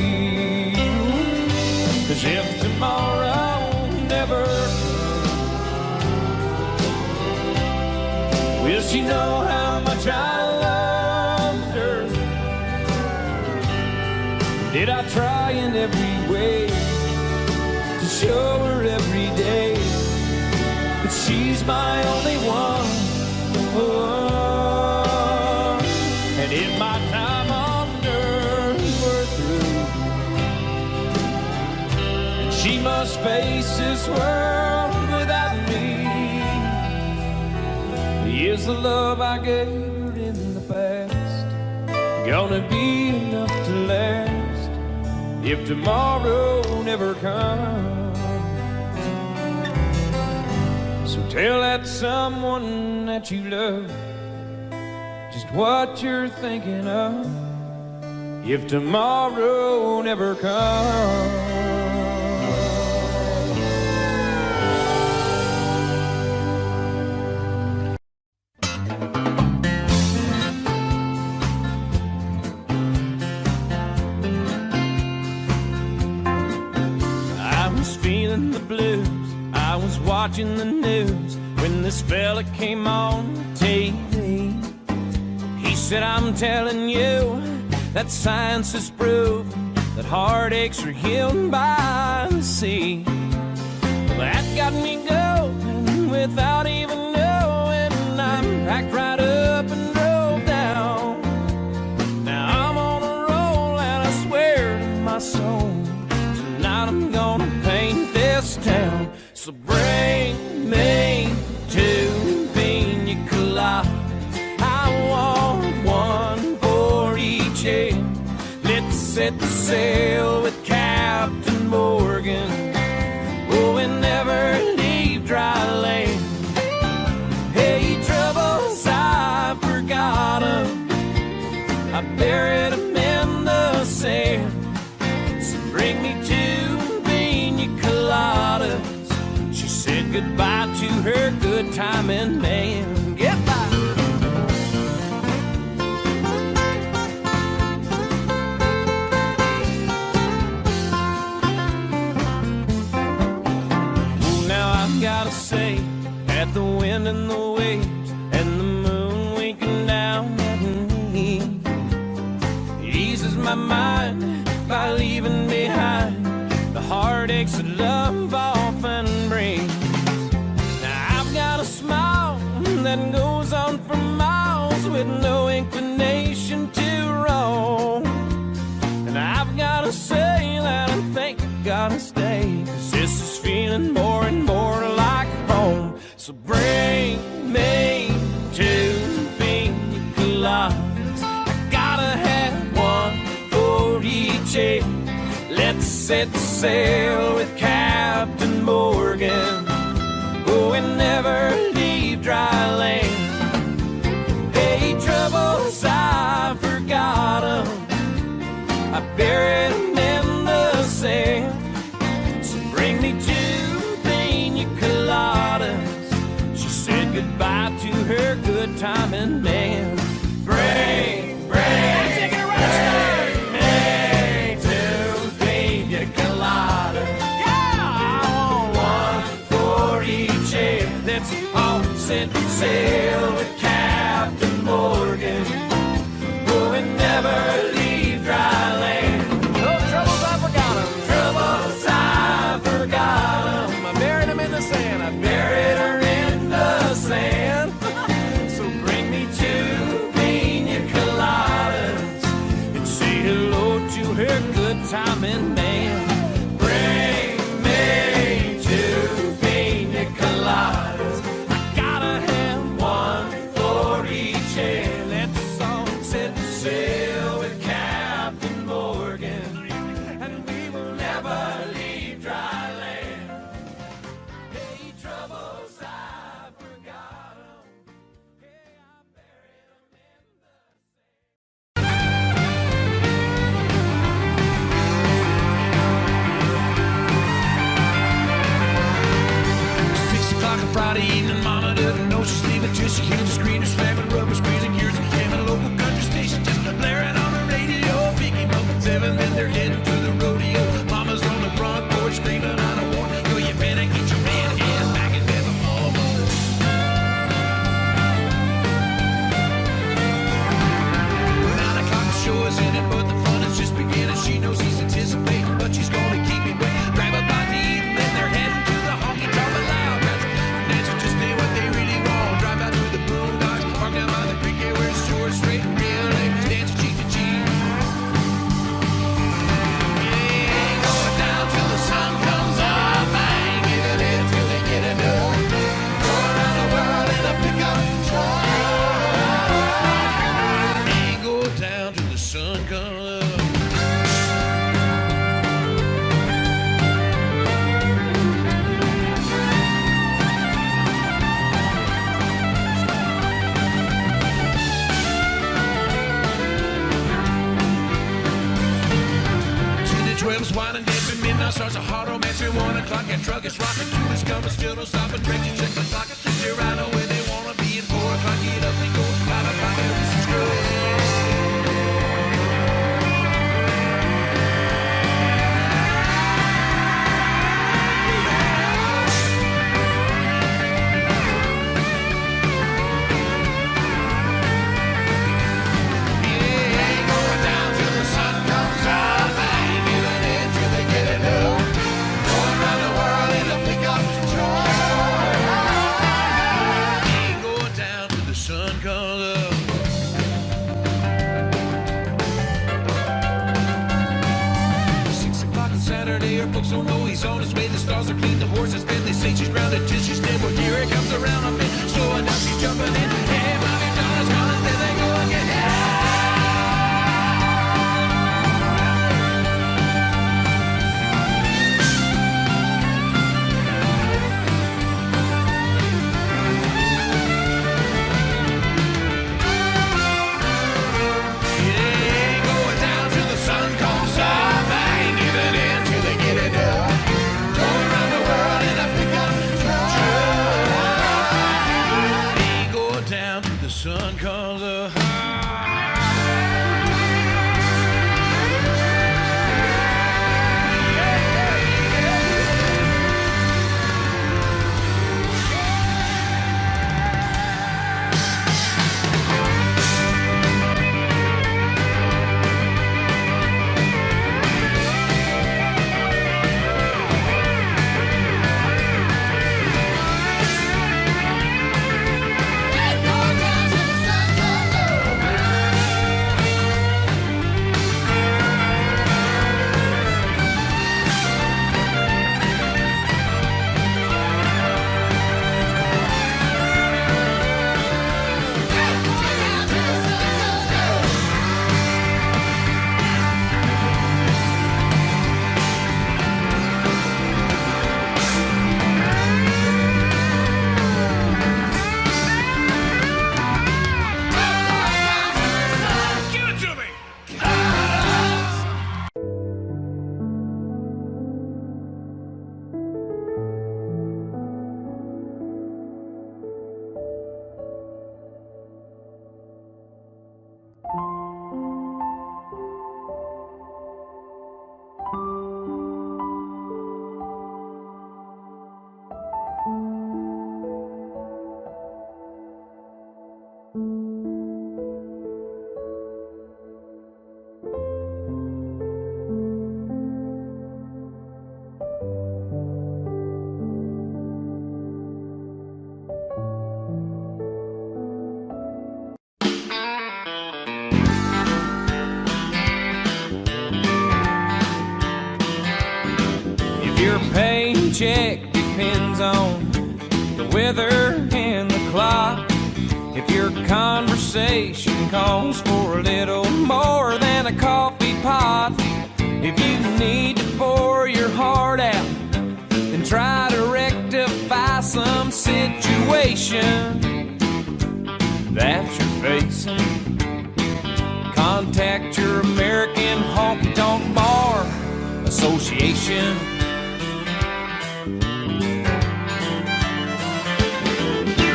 'Cause if tomorrow never comes, will she know how much I loved her? Did I try in every way to show her every day that she's my only one? Oh, and if my time on earth were through, and she must face this world without me, is the love I gave her in the past gonna be enough to last if tomorrow never comes? So tell that someone that you love just what you're thinking of if tomorrow never comes. The blues, I was watching the news when this fella came on TV. He said, I'm telling you that science has proved that heartaches are healed by the sea. Well, that got me going without even knowing. I packed right up and drove down. Now I'm on a roll and I swear to my soul, tonight I'm gonna paint this town. So bring me two pina coladas. I want one for each end. Let's set the sail with Captain Morgan. Oh, and never leave dry land. Hey, troubles, I forgot 'em. I buried 'em in the sand. So bring me two pina coladas. She said goodbye to her good timing man. Goodbye. Now I've gotta say, at the wind and the waves and the moon winking down at me, eases my mind by leaving behind the heartaches that love often brings. Now I've got a smile that goes on for miles with no inclination to roam. And I've got to say that I think I gotta stay, 'cause this is feeling more and more like home. So bring me two pina coladas. I gotta have one for each end. Let's set sail with Captain Morgan. Oh, and never leave dry land. Hey, troubles, I forgot 'em. I buried 'em in the sand. So bring me two pina coladas. She said goodbye to her good timing man. Bring set sail with Captain Morgan. Oh, and never leave dry land. No troubles, I forgot 'em. Troubles, I forgot 'em. I buried 'em in the sand. I buried her in the sand. So bring me two pina coladas and say hello to her good timing man. Bring me two pina coladas. Let's all set sail with Captain Morgan, and we will never leave dry land. Hey, troubles, I forgot. 12's wine and dancing, midnight starts a hard romance at 1 o'clock. That truck is rocking, two is coming, still don't stop. And break, check the clock, they're right on where they wanna be. At 4 o'clock, get up and go, blah, blah, blah, this is good. Folks don't know he's on his way. The stars are clean, the horses fed. They say she's grounded till she's dead. Well, here it comes around a bit. Slowing down, she's jumping in. Hey, Bobby John is calling. There they go again. Sun comes up. Your paycheck depends on the weather and the clock. If your conversation calls for a little more than a coffee pot, if you need to pour your heart out, then try to rectify some situation that you're facing. Contact your American Honky Tonk Bar Association.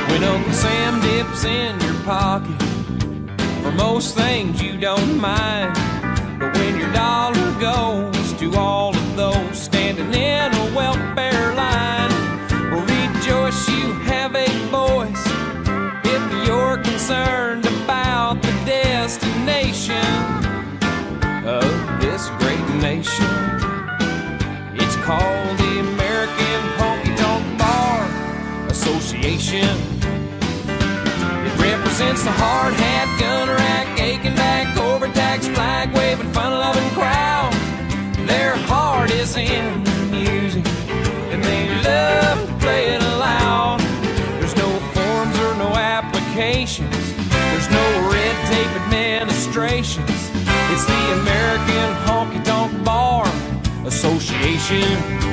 When Uncle Sam dips in your pocket, for most things you don't mind, but when your dollar goes to all of those standing in a welfare line, well, rejoice you have a voice if you're concerned about the destination of this great nation. It's called the American Honky Tonk Bar Association. Represents the hard hat, gun rack, aching back, overtaxed, flag waving, fun loving crowd. Their heart is in the music, and they love to play it loud. There's no forms or no applications, there's no red tape administrations. It's the American Honky Tonk Bar Association.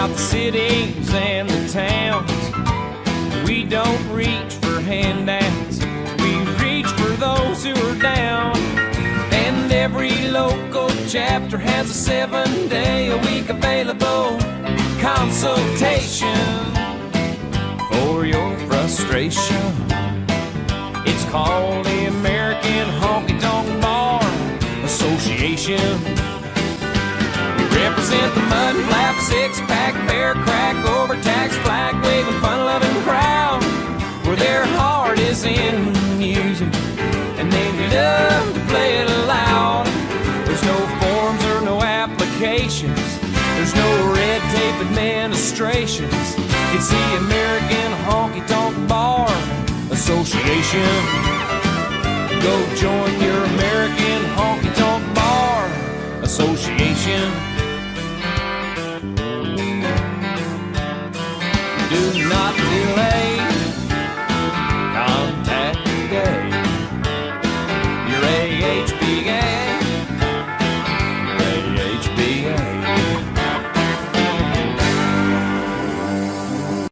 about the cities and the towns. We don't reach for handouts, we reach for those who are down. And every local chapter has a 7-day-a-week available consultation for your frustration. It's called the American Honky Tonk Bar Association. We represent the mud flap, six-pack, bear crack, overtaxed, flag-waving, fun-loving crowd, where their heart is in music and they love to play it loud. There's no forms or no applications, there's no red tape administrations. It's the American Honky Tonk Bar Association. Go join your American Honky Tonk Bar Association. Do not delay, contact today your AHBA, your AHBA.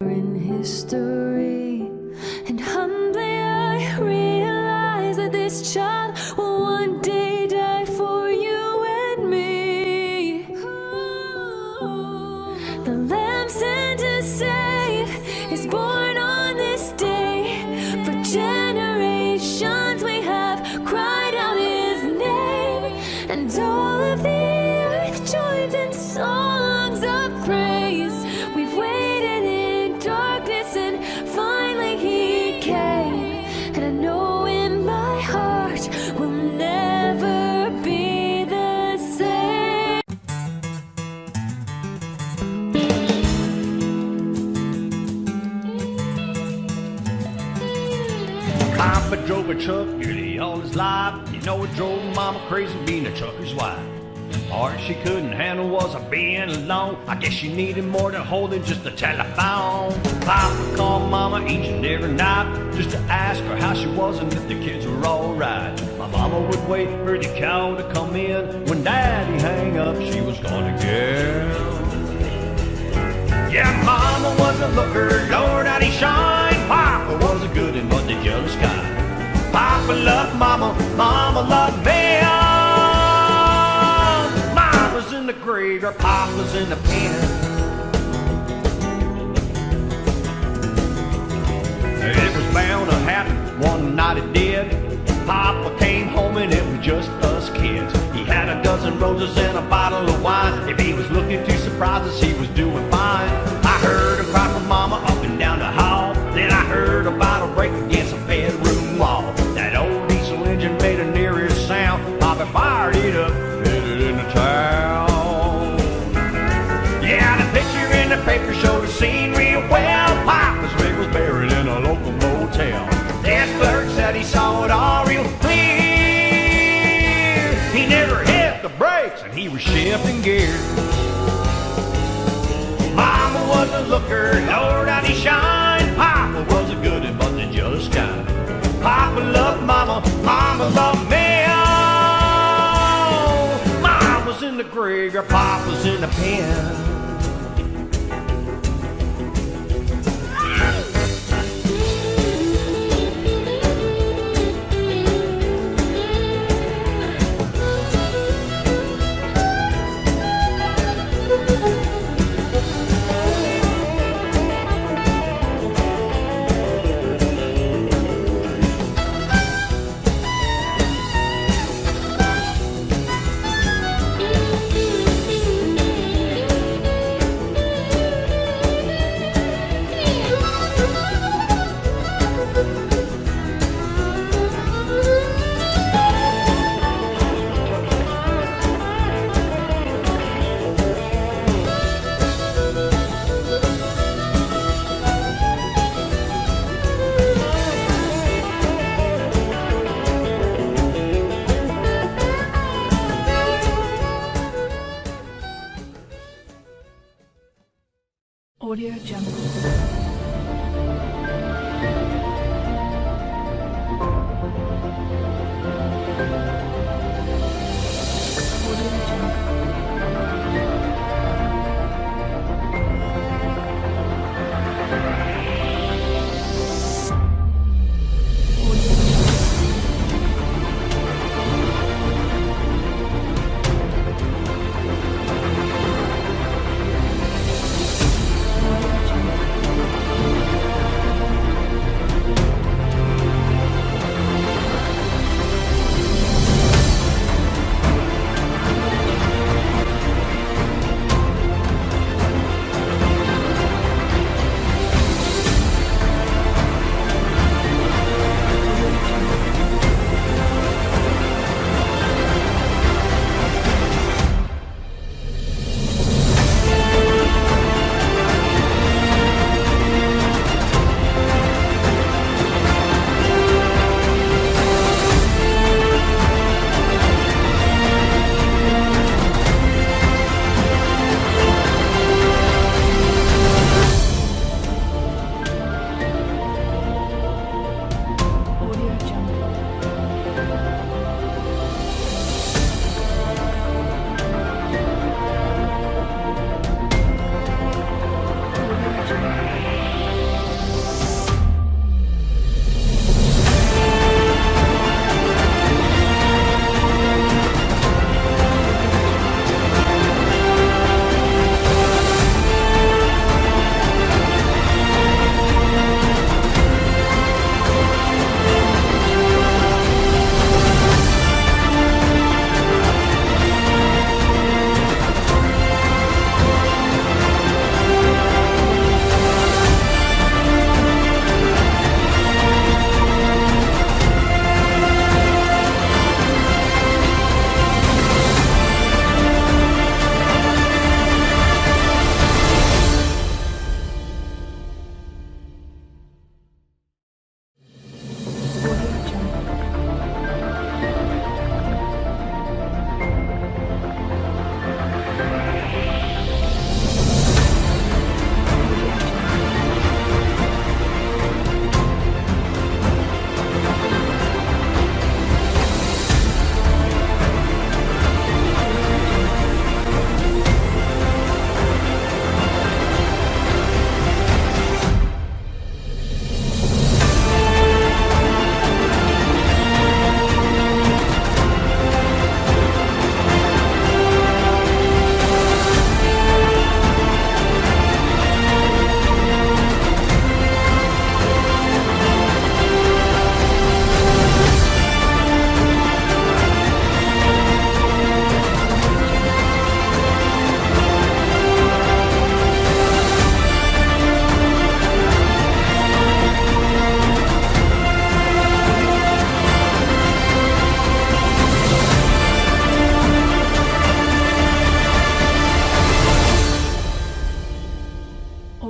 In history, and humbly I realize that this child will one day die for you and me. The Lamb sent to save is born on this day. For generations we have cried out his name, and all of the earth joins in songs of praise. We've waited in darkness and finally he came, and I know in my heart we'll never be the same. Papa drove a truck nearly all his life. You know it drove Mama crazy being a trucker's wife. Part she couldn't handle was a being alone. I guess she needed more than holding just a telephone. Papa called Mama each and every night just to ask her how she was and if the kids were alright. My mama would wait for the call to come in. When Daddy hang up, she was gone again. Yeah, Mama was a looker, Lord, how he shine. Papa was a good and but the jealous guy. Papa loved Mama, Mama loved me. Mama's in the graveyard, Papa's in the pen. It was bound to happen, one night it did. Papa came home and it was just us kids. He had a dozen roses and a bottle of wine. If he was looking to surprise us, he was doing fine. I heard him cry for Mama up and down the hall. Then I heard a bottle break against a bedroom wall. That old diesel engine made a nearest sound. Papa fired it up, hit it in the town. Yeah, the picture in the paper showed the scene real well. Papa's rig was buried in a local motel. Desk clerk said he saw it all real clear. He never hit the brakes and he was shifting gears. Mama was a looker, Lord, how he shine. Papa was a good and but the just kind. Papa loved Mama, Mama loved me. Oh, Mama's in the graveyard, Papa's in the pen. Audio Jungle. Audio Jungle.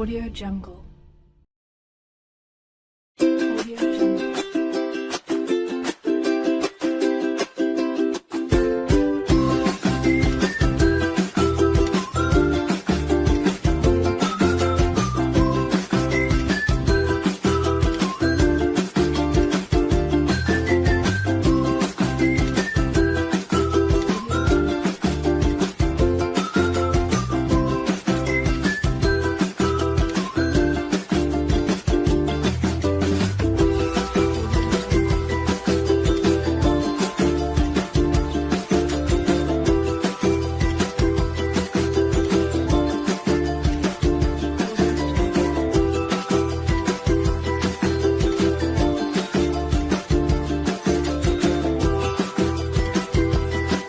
Audio Jungle. Audio Jungle.